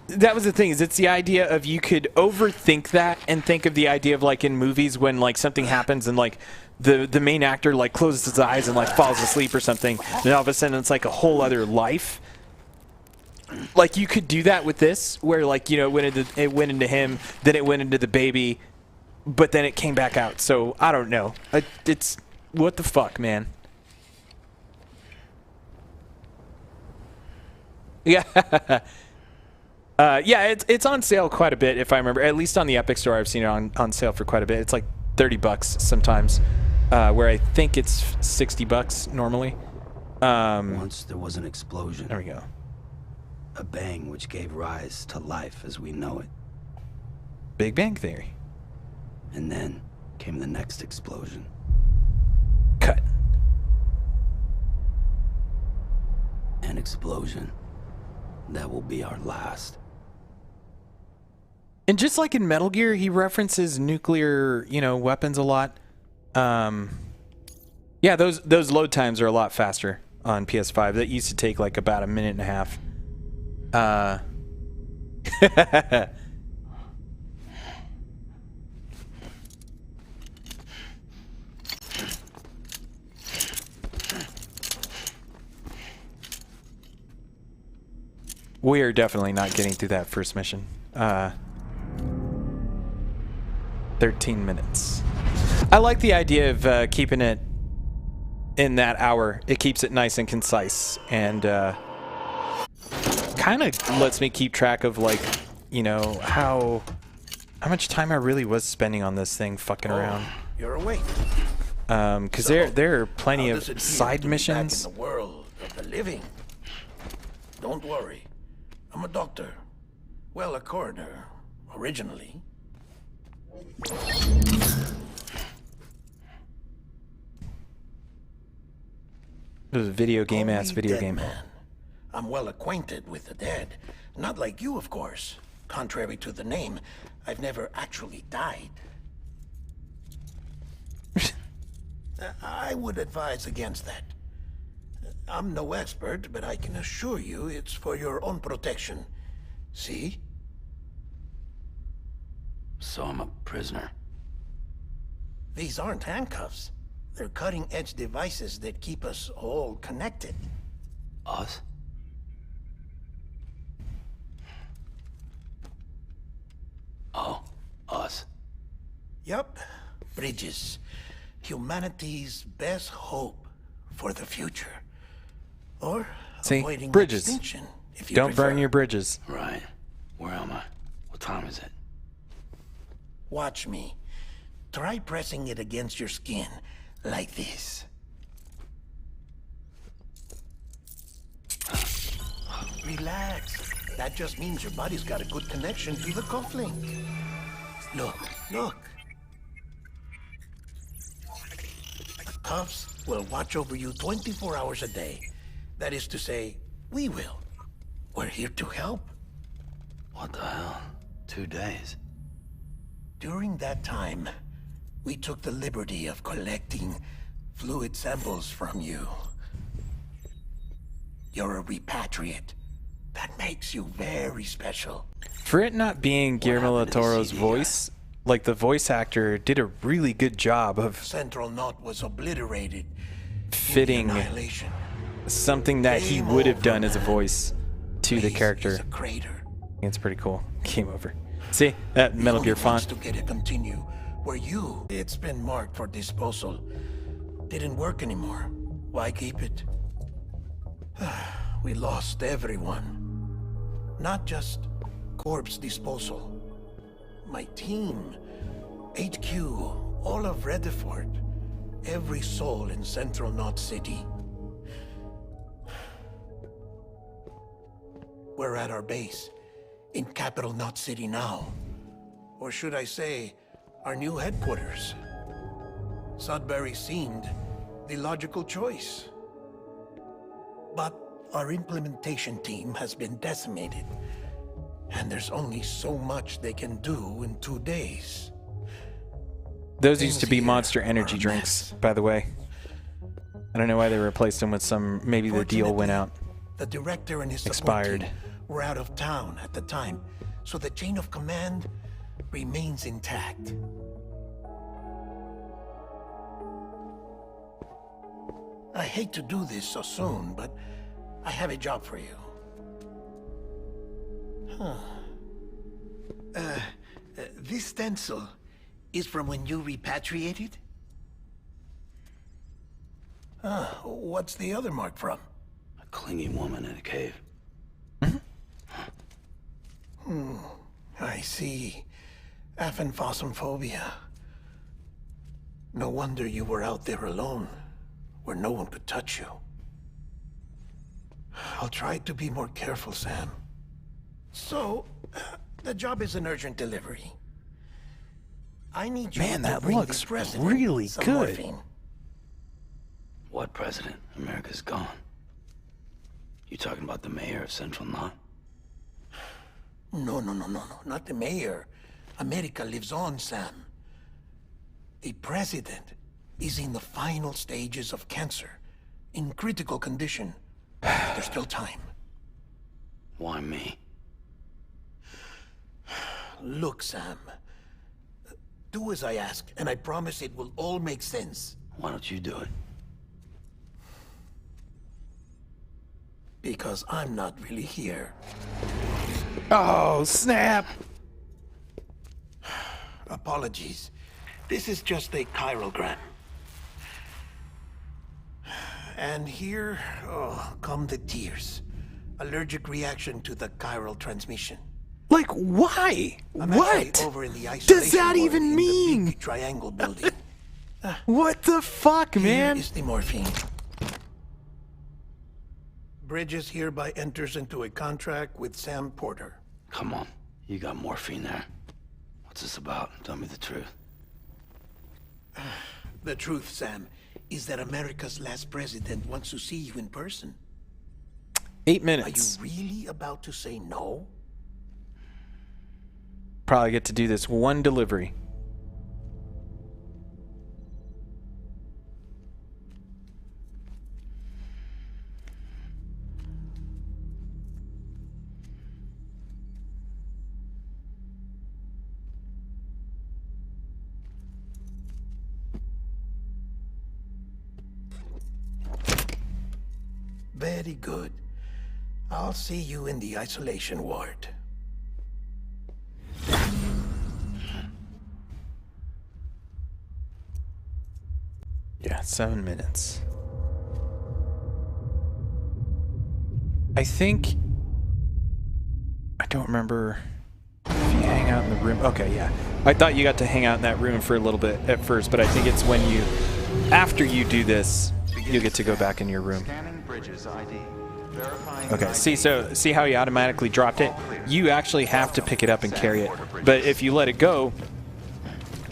That was the thing, is it's the idea of you could overthink that and think of the idea of like in movies when like something happens and like the main actor like closes his eyes and like falls asleep or something, and all of a sudden it's like a whole other life. Like you could do that with this, where like, you know, it went into him, then it went into the baby, but then it came back out. So I don't know. It's what the fuck, man. Yeah. Yeah, it's on sale quite a bit, if I remember. At least on the Epic Store, I've seen it on sale for quite a bit. It's like $30 sometimes, where I think it's $60 normally. Once there was an explosion. There we go. A bang which gave rise to life as we know it. Big Bang Theory. And then came the next explosion. Cut. An explosion that will be our last. And just like in Metal Gear, he references nuclear, you know, weapons a lot. Yeah, those load times are a lot faster on PS5. That used to take like about a minute and a half. We are definitely not getting through that first mission. 13 minutes. I like the idea of keeping it in that hour. It keeps it nice and concise, and kind of lets me keep track of, like, you know, how much time I really was spending on this thing fucking around. You're awake. Because there are plenty of How does it feel side to be missions. back in the world of the living? Don't worry. I'm a doctor. Well, a coroner, originally. It was a video game ass Only video dead game. Man. I'm well acquainted with the dead. Not like you, of course. Contrary to the name, I've never actually died. I would advise against that. I'm no expert, but I can assure you it's for your own protection. See? So I'm a prisoner. These aren't handcuffs. They're cutting-edge devices that keep us all connected. Us? Oh, us. Yup. Bridges. Humanity's best hope for the future. Or See? avoiding Bridges. extinction, if you Don't burn prefer. your bridges. Right. Where am I? What time is it? Watch me. Try pressing it against your skin, like this. Relax. That just means your body's got a good connection to the cufflink. Look, look. The cuffs will watch over you 24 hours a day. That is to say, we will. We're here to help. What the hell? 2 days? During that time, we took the liberty of collecting fluid samples from you. You're a repatriate. That makes you very special. For it not being Guillermo del happened to the Toro's CGI? voice, like the voice actor did a really good job of Central Knot was obliterated in fitting the annihilation. something that he would have done as a voice to the Place character. is a crater. It's pretty cool. Game over. See? That The Metal only Gear ones font. to get it continue were you. It's been marked for disposal. Didn't work anymore. Why keep it? We lost everyone. Not just corpse disposal. My team, HQ, all of Redefort, every soul in Central Knot City. We're at our base, in Capital Knot City now. Or should I say, our new headquarters. Sudbury seemed the logical choice. But our implementation team has been decimated, and there's only so much they can do in 2 days. Those used to be Things Monster here Energy are a drinks, mess. by the way. I don't know why they replaced them with some. Maybe the deal went out. The director and his support Expired. team were out of town at the time, so the chain of command remains intact. I hate to do this so soon, but I have a job for you. This stencil is from when you repatriated? What's the other mark from? A clinging woman in a cave. I see. Aphenphosmphobia. No wonder you were out there alone, where no one could touch you. I'll try to be more careful, Sam. So, the job is an urgent delivery. I need you Man, to that bring the looks president really some good. morphine. What president? America's gone. You talking about the mayor of Central Knot? No, not the mayor. America lives on, Sam. The president is in the final stages of cancer, in critical condition. There's still time. Why me? Look, Sam. Do as I ask, and I promise it will all make sense. Why don't you do it? Because I'm not really here. Oh, snap! Apologies. This is just a chirogram. And here, come the tears. Allergic reaction to the chiral transmission. Like, why? I'm What actually over in the does isolation that ward even in the mean? big triangle building. What the fuck, man? Here is the morphine. Bridges hereby enters into a contract with Sam Porter. Come on. You got morphine there. What's this about? Tell me the truth. The truth, Sam, is that America's last president wants to see you in person. 8 Are minutes. you really about to say no? Probably get to do this one delivery. Very good. I'll see you in the isolation ward. Yeah, 7 minutes. I think... I don't remember if you hang out in the room. Okay, yeah. I thought you got to hang out in that room for a little bit at first, but I think it's when you... After you do this, you get to go back in your room. Okay, see how you automatically dropped it? You actually have to pick it up and carry it. But if you let it go,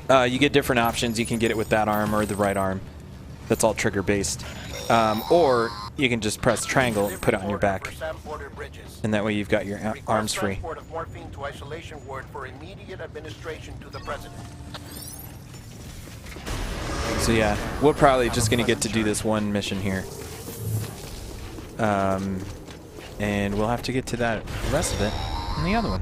you get different options. You can get it with that arm or the right arm. That's all trigger based. Or you can just press triangle and put it on your back. And that way you've got your arms free. Transport of morphine to isolation ward for immediate administration to the president. So yeah, we're probably just going to get to do this one mission here. And we'll have to get to that rest of it in the other one.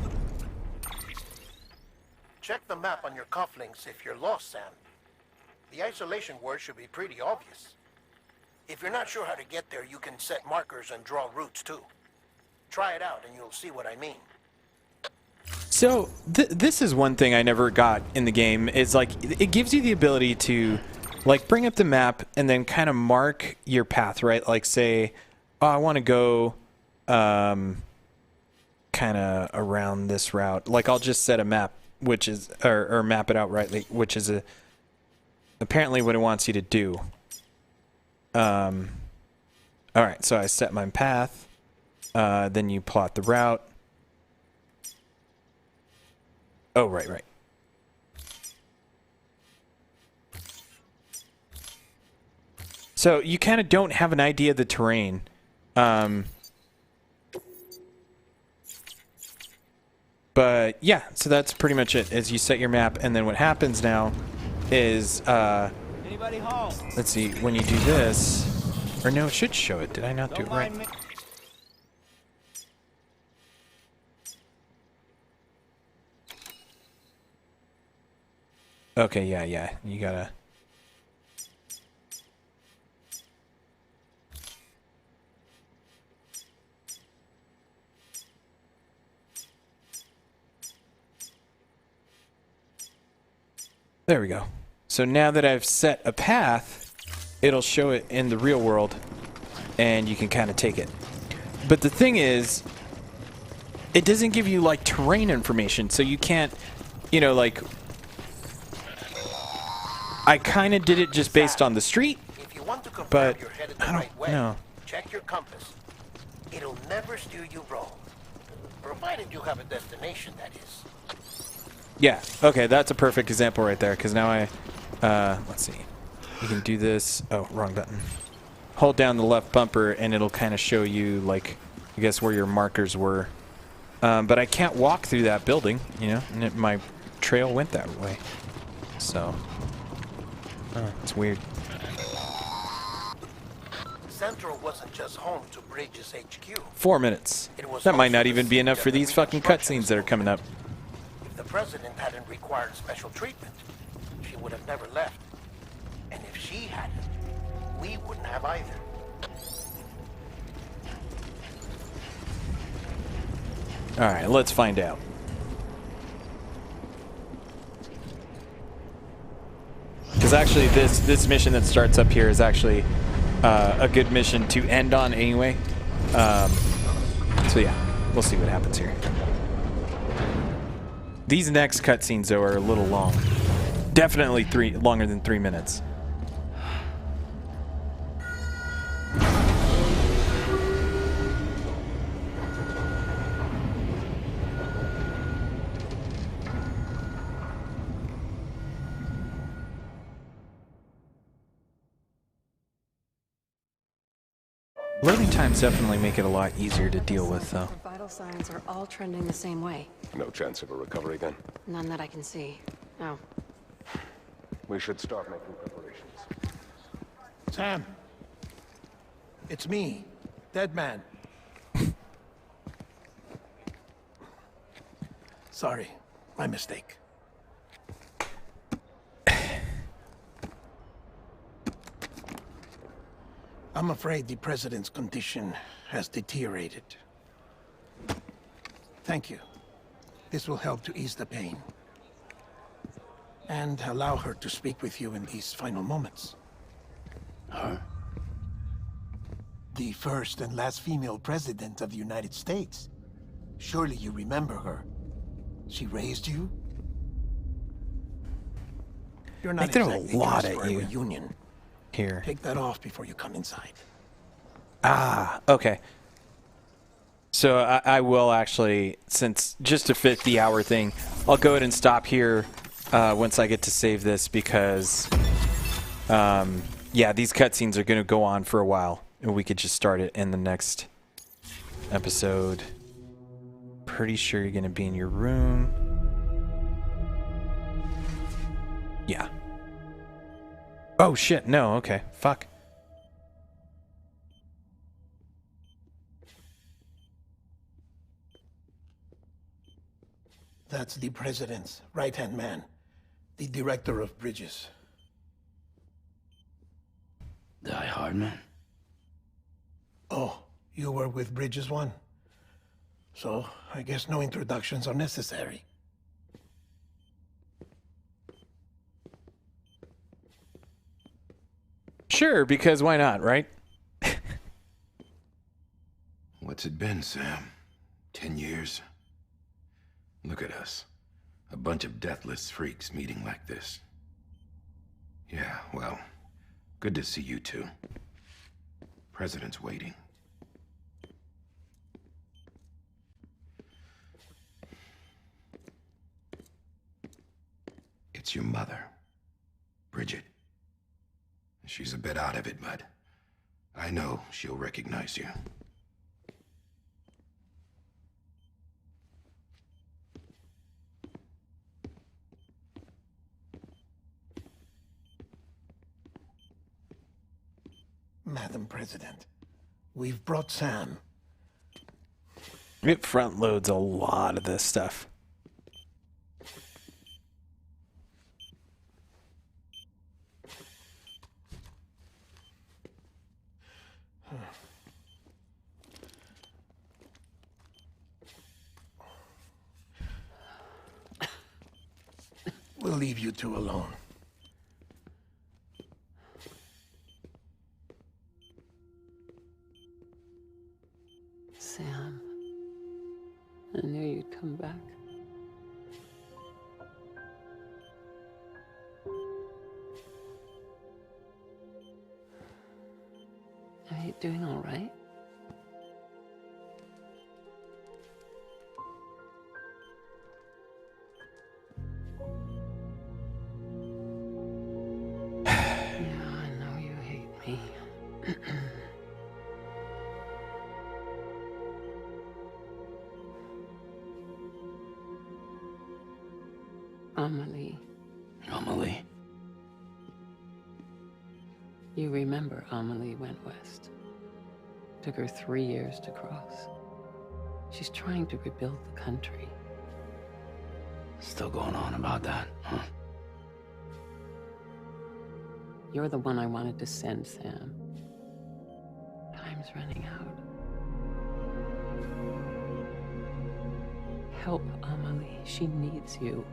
Check the map on your cufflinks if you're lost, Sam. The isolation word should be pretty obvious. If you're not sure how to get there, you can set markers and draw routes too. Try it out and you'll see what I mean. So this is one thing I never got in the game. Is like it gives you the ability to like bring up the map and then kind of mark your path, right? Like say, oh, I want to go kind of around this route. Like I'll just set a map, which is or map it out rightly, which is apparently what it wants you to do. All right, so I set my path. Then you plot the route. Oh, right. So you kind of don't have an idea of the terrain. But yeah, so that's pretty much it. As you set your map, and then what happens now is, Anybody home? let's see, when you do this, or no, it should show it. Did I not do it right? Okay, yeah, you gotta. There we go. So now that I've set a path, it'll show it in the real world, and you can kind of take it. But the thing is, it doesn't give you, like, terrain information, so you can't, you know, like... I kind of did it just based on the street, If you want to confirm but you're headed the I don't right way, know. check your compass. It'll never steer you wrong. Provided you have a destination, that is. Yeah, okay, that's a perfect example right there, because now I, let's see. You can do this, oh, wrong button. Hold down the left bumper, and it'll kind of show you, like, I guess where your markers were. But I can't walk through that building, you know, and my trail went that way. So, it's weird. Central wasn't just home to Bridges HQ. 4 minutes. That might not even be enough for these fucking cutscenes that are coming up. If the president hadn't required special treatment, she would have never left. And if she hadn't, we wouldn't have either. Alright, let's find out. Because actually this mission that starts up here is actually a good mission to end on anyway. So yeah, we'll see what happens here. These next cutscenes, though, are a little long. Definitely longer than 3 minutes. Loading times definitely make it a lot easier to deal with, though. Vital signs are all trending the same way. No chance of a recovery then? None that I can see. No. We should start making preparations. Sam. It's me, Dead Man. Sorry, my mistake. I'm afraid the president's condition has deteriorated. Thank you. This will help to ease the pain. And allow her to speak with you in these final moments. Her? The first and last female president of the United States. Surely you remember her. She raised you? You're not They throw exactly a lot dressed at for a you. reunion. Here. Take that off before you come inside. Ah, okay. So I will actually, since just to fit the hour thing, I'll go ahead and stop here once I get to save this because, yeah, these cutscenes are going to go on for a while. And we could just start it in the next episode. Pretty sure you're going to be in your room. Yeah. Oh, shit. No, okay. Fuck. That's the president's right-hand man, the director of bridges. Die Hardman? Oh, you were with Bridges 1? So, I guess no introductions are necessary. Sure, because why not, right? What's it been, Sam? 10 years? Look at us. A bunch of deathless freaks meeting like this. Yeah, well, good to see you two. President's waiting. It's your mother, Bridget. She's a bit out of it, but I know she'll recognize you. Madam President, we've brought Sam. It front loads a lot of this stuff. We'll leave you two alone. Sam, I knew you'd come back. Are you doing all right? Yeah, I know you hate me. Amelie. Amelie? You remember Amelie went west. Took her 3 years to cross. She's trying to rebuild the country. Still going on about that, huh? You're the one I wanted to send, Sam. Time's running out. Help Amelie. She needs you.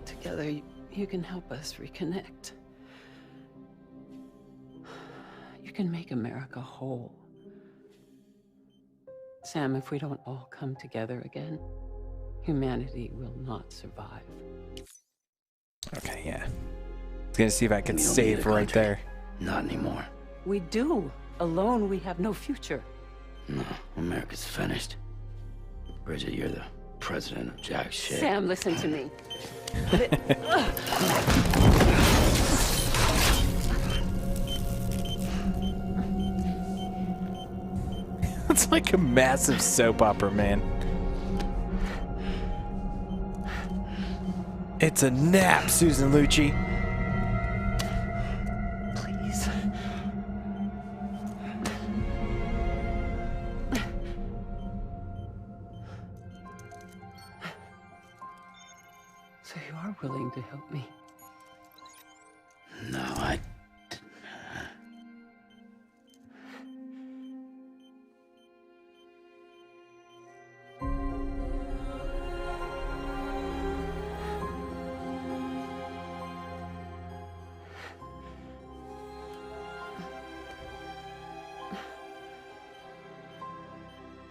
Together, you can help us reconnect. You can make America whole. Sam, if we don't all come together again, humanity will not survive. Okay, yeah. I was gonna see if I could We don't save need a right country. there. Not anymore. We do. Alone, we have no future. No, America's finished. Bridget, you're the president of jack shit. Sam, listen to me. It's like a massive soap opera, man. It's a nap, Susan Lucci. Please. So you are willing to help me? No, I...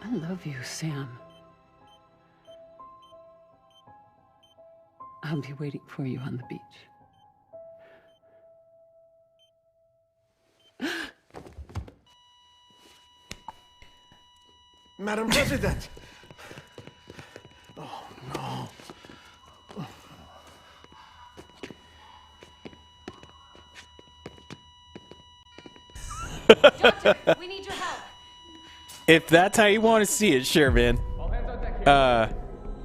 I love you, Sam. I'll be waiting for you on the beach. Madam President! Oh, no. Doctor, we need your help. If that's how you want to see it, sure, man.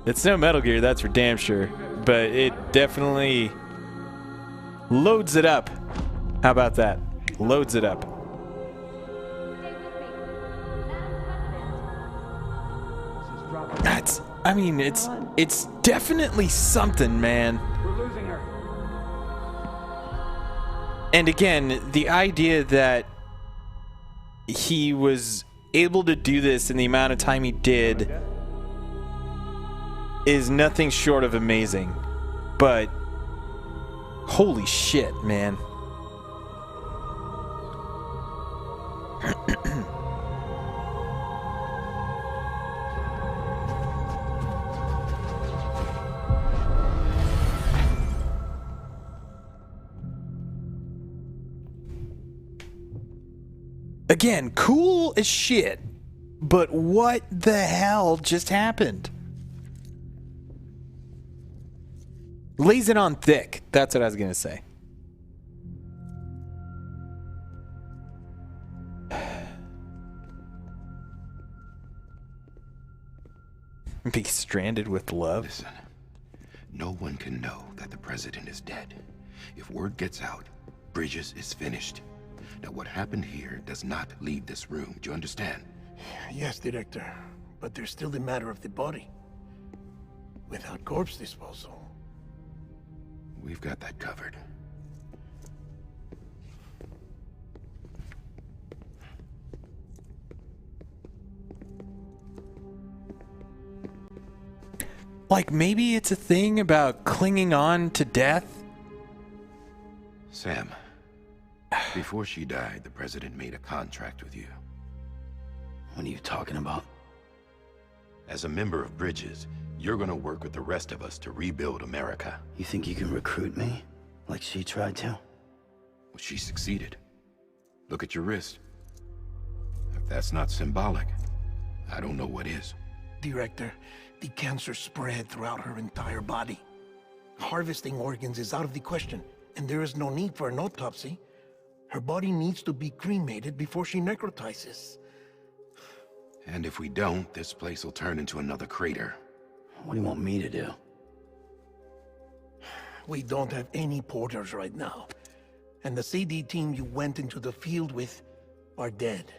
It's no Metal Gear, that's for damn sure. But it definitely loads it up. How about that? Loads it up. That's, I mean, it's definitely something, man. We're losing her. And again, the idea that he was able to do this in the amount of time he did is nothing short of amazing. But holy shit, man. Again, cool as shit, but what the hell just happened? Lays it on thick. That's what I was going to say. Be stranded with love. Listen, no one can know that the president is dead. If word gets out, Bridges is finished. Now, what happened here does not leave this room. Do you understand? Yes, Director. But there's still the matter of the body. Without corpse disposal. We've got that covered. Like, maybe it's a thing about clinging on to death? Sam, before she died, the president made a contract with you. What are you talking about? As a member of Bridges, you're gonna work with the rest of us to rebuild America. You think you can recruit me? Like she tried to? Well, she succeeded. Look at your wrist. If that's not symbolic, I don't know what is. Director, the cancer spread throughout her entire body. Harvesting organs is out of the question, and there is no need for an autopsy. Her body needs to be cremated before she necrotizes. And if we don't, this place will turn into another crater. What do you want me to do? We don't have any porters right now. And the CD team you went into the field with are dead.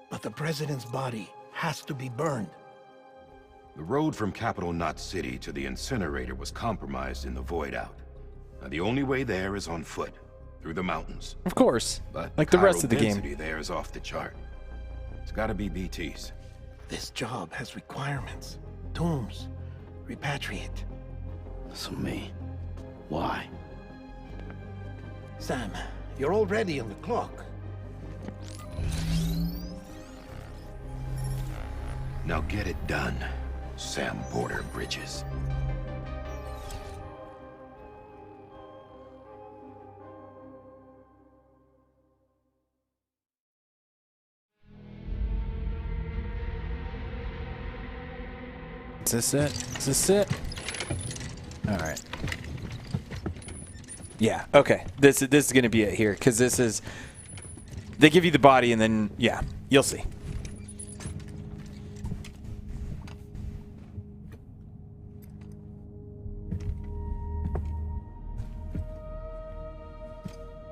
But the president's body has to be burned. The road from Capital Knot City to the incinerator was compromised in the void out. Now, the only way there is on foot, through the mountains. Of course. But like the rest of the game. density there is off the chart. It's gotta be BTs. This job has requirements. Tombs. Repatriate. So me. Why? Sam, you're already on the clock. Now get it done, Sam Porter Bridges. Is this it? Is this it? All right. Yeah. Okay. This is gonna be it here, because this is. They give you the body, and then yeah, you'll see.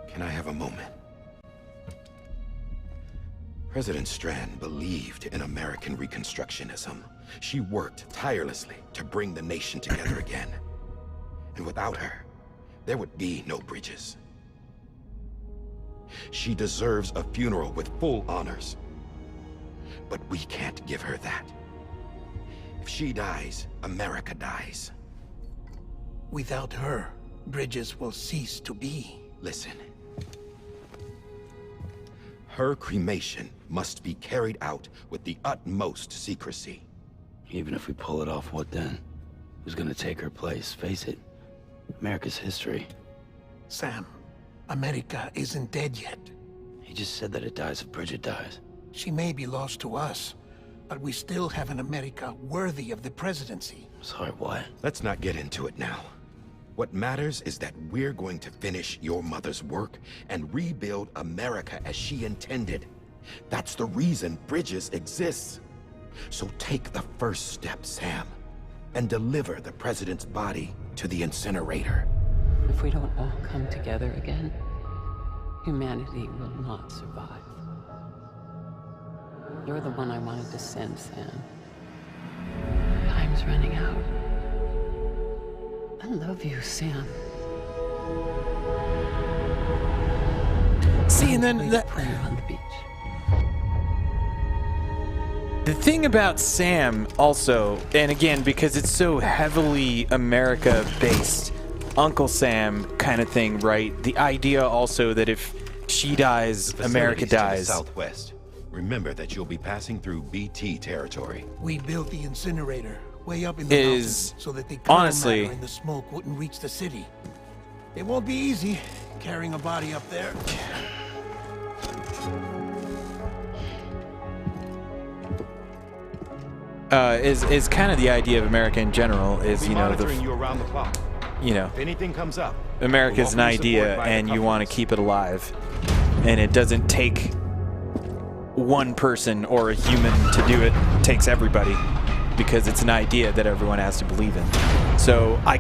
Can I have a moment? President Strand believed in American Reconstructionism. She worked tirelessly to bring the nation together again. And without her, there would be no Bridges. She deserves a funeral with full honors. But we can't give her that. If she dies, America dies. Without her, Bridges will cease to be. Listen. Her cremation must be carried out with the utmost secrecy. Even if we pull it off, what then? Who's gonna take her place? Face it, America's history. Sam, America isn't dead yet. He just said that it dies if Bridget dies. She may be lost to us, but we still have an America worthy of the presidency. Sorry, what? Let's not get into it now. What matters is that we're going to finish your mother's work and rebuild America as she intended. That's the reason Bridges exists. So take the first step, Sam, and deliver the president's body to the incinerator. If we don't all come together again, humanity will not survive. You're the one I wanted to send, Sam. Time's running out. I love you, Sam. See, and then on the beach. The thing about Sam also, and again, because it's so heavily America-based, Uncle Sam kind of thing, right? The idea also that if she dies, America dies. To the southwest. Remember that you'll be passing through BT territory. We built the incinerator way up in the mountains so that the honestly matter in the smoke wouldn't reach the city. It won't be easy carrying a body up there. is kind of the idea of America in general. Is, you know, you around the clock. You know, If anything comes up, America's an we'll offer you idea, support via and the you want to keep it alive, and it doesn't take one person or a human to do it. It takes everybody, because it's an idea that everyone has to believe in. So I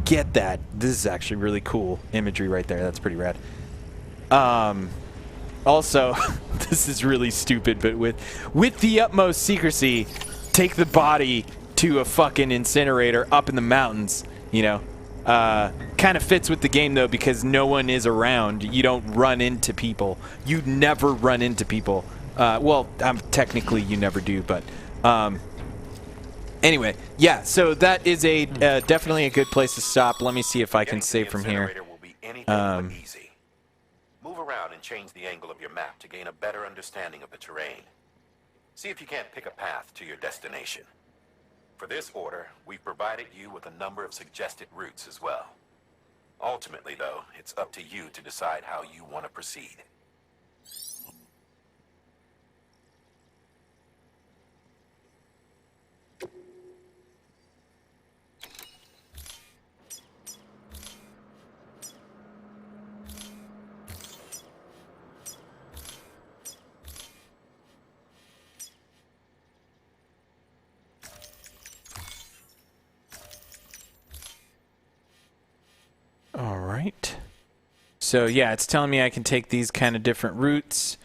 get that. This is actually really cool imagery right there. That's pretty rad. Also, this is really stupid, but with the utmost secrecy, take the body to a fucking incinerator up in the mountains, you know. Kind of fits with the game, though, because no one is around. You don't run into people. You never run into people. Well, technically you never do, but anyway, yeah, so that is a definitely a good place to stop. Let me see if I can save from here. Move around and change the angle of your map to gain a better understanding of the terrain. See if you can't pick a path to your destination. For this order, we've provided you with a number of suggested routes as well. Ultimately, though, it's up to you to decide how you want to proceed. All right. So yeah, it's telling me I can take these kind of different routes.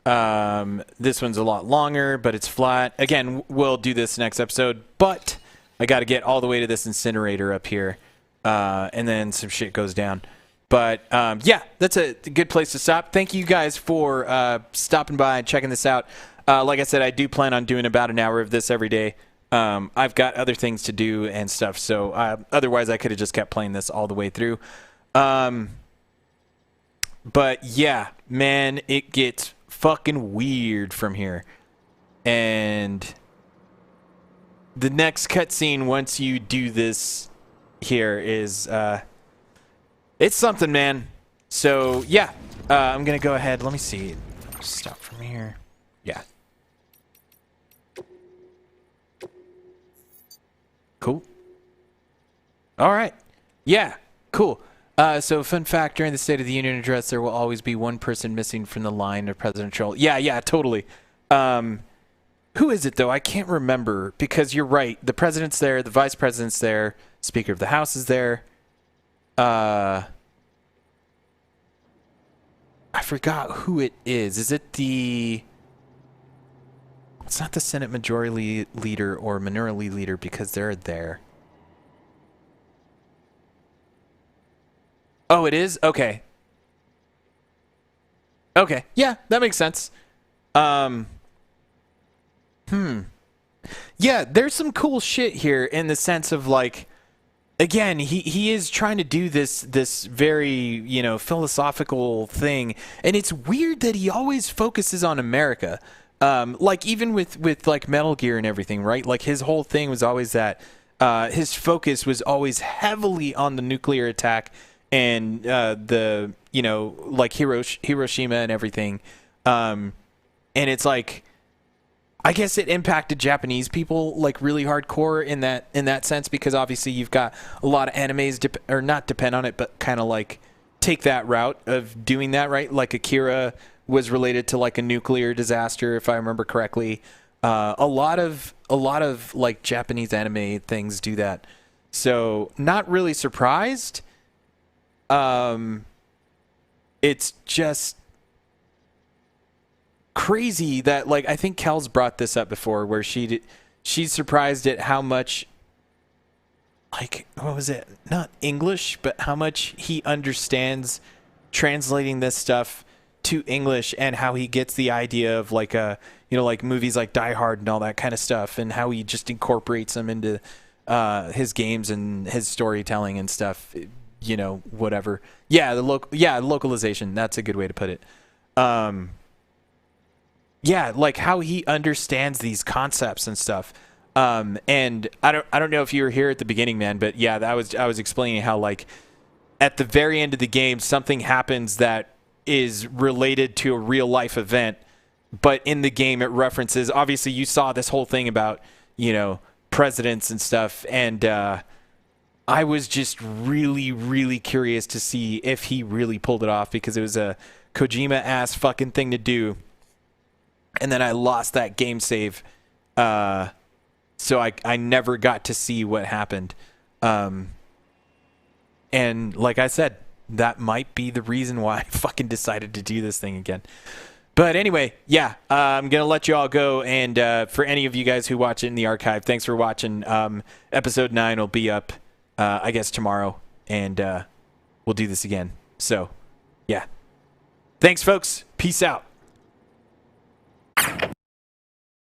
This one's a lot longer, but it's flat. Again, we'll do this next episode, but I got to get all the way to this incinerator up here, and then some shit goes down. But yeah, that's a good place to stop. Thank you guys for stopping by and checking this out. Like I said, I do plan on doing about an hour of this every day. I've got other things to do and stuff, so otherwise I could have just kept playing this all the way through. But yeah, man, it gets fucking weird from here. And the next cutscene, once you do this here, is it's something, man. So yeah, I'm gonna go ahead. Let me see. Stop from here. Yeah. Cool. All right. Yeah, cool. So fun fact, during the State of the Union address, there will always be one person missing from the line of presidential. Yeah, totally. Who is it, though? I can't remember, because you're right. The president's there. The vice president's there. Speaker of the House is there. I forgot who it is. Is it the... It's not the Senate Majority Leader or Minority Leader, because they're there. Oh, it is? Okay. Okay. Yeah, that makes sense. Yeah, there's some cool shit here in the sense of, like, again, he is trying to do this very, you know, philosophical thing, and it's weird that he always focuses on America. Like, even with like Metal Gear and everything, right? Like, his whole thing was always that his focus was always heavily on the nuclear attack and the, you know, like Hiroshima and everything. And it's like, I guess it impacted Japanese people like really hardcore in that sense, because obviously you've got a lot of animes or not depend on it, but kind of like take that route of doing that, right? Like Akira was related to like a nuclear disaster, if I remember correctly. A lot of like Japanese anime things do that. So not really surprised. It's just crazy that, like, I think Kel's brought this up before, where she's surprised at how much, like, what was it? Not English, but how much he understands translating this stuff to English, and how he gets the idea of like you know, like movies like Die Hard and all that kind of stuff, and how he just incorporates them into his games and his storytelling and stuff. You know, whatever. Yeah, localization. That's a good way to put it. Yeah, like how he understands these concepts and stuff. And I don't know if you were here at the beginning, man, but yeah, I was explaining how, like, at the very end of the game, something happens that is related to a real life event, but in the game it references, obviously you saw this whole thing about, you know, presidents and stuff, and I was just really, really curious to see if he really pulled it off, because it was a Kojima-ass fucking thing to do. And then I lost that game save, so I never got to see what happened. And like I said, that might be the reason why I fucking decided to do this thing again. But anyway, yeah, I'm going to let you all go. And for any of you guys who watch it in the archive, thanks for watching. Episode 9 will be up, I guess, tomorrow. And we'll do this again. So, yeah. Thanks, folks. Peace out.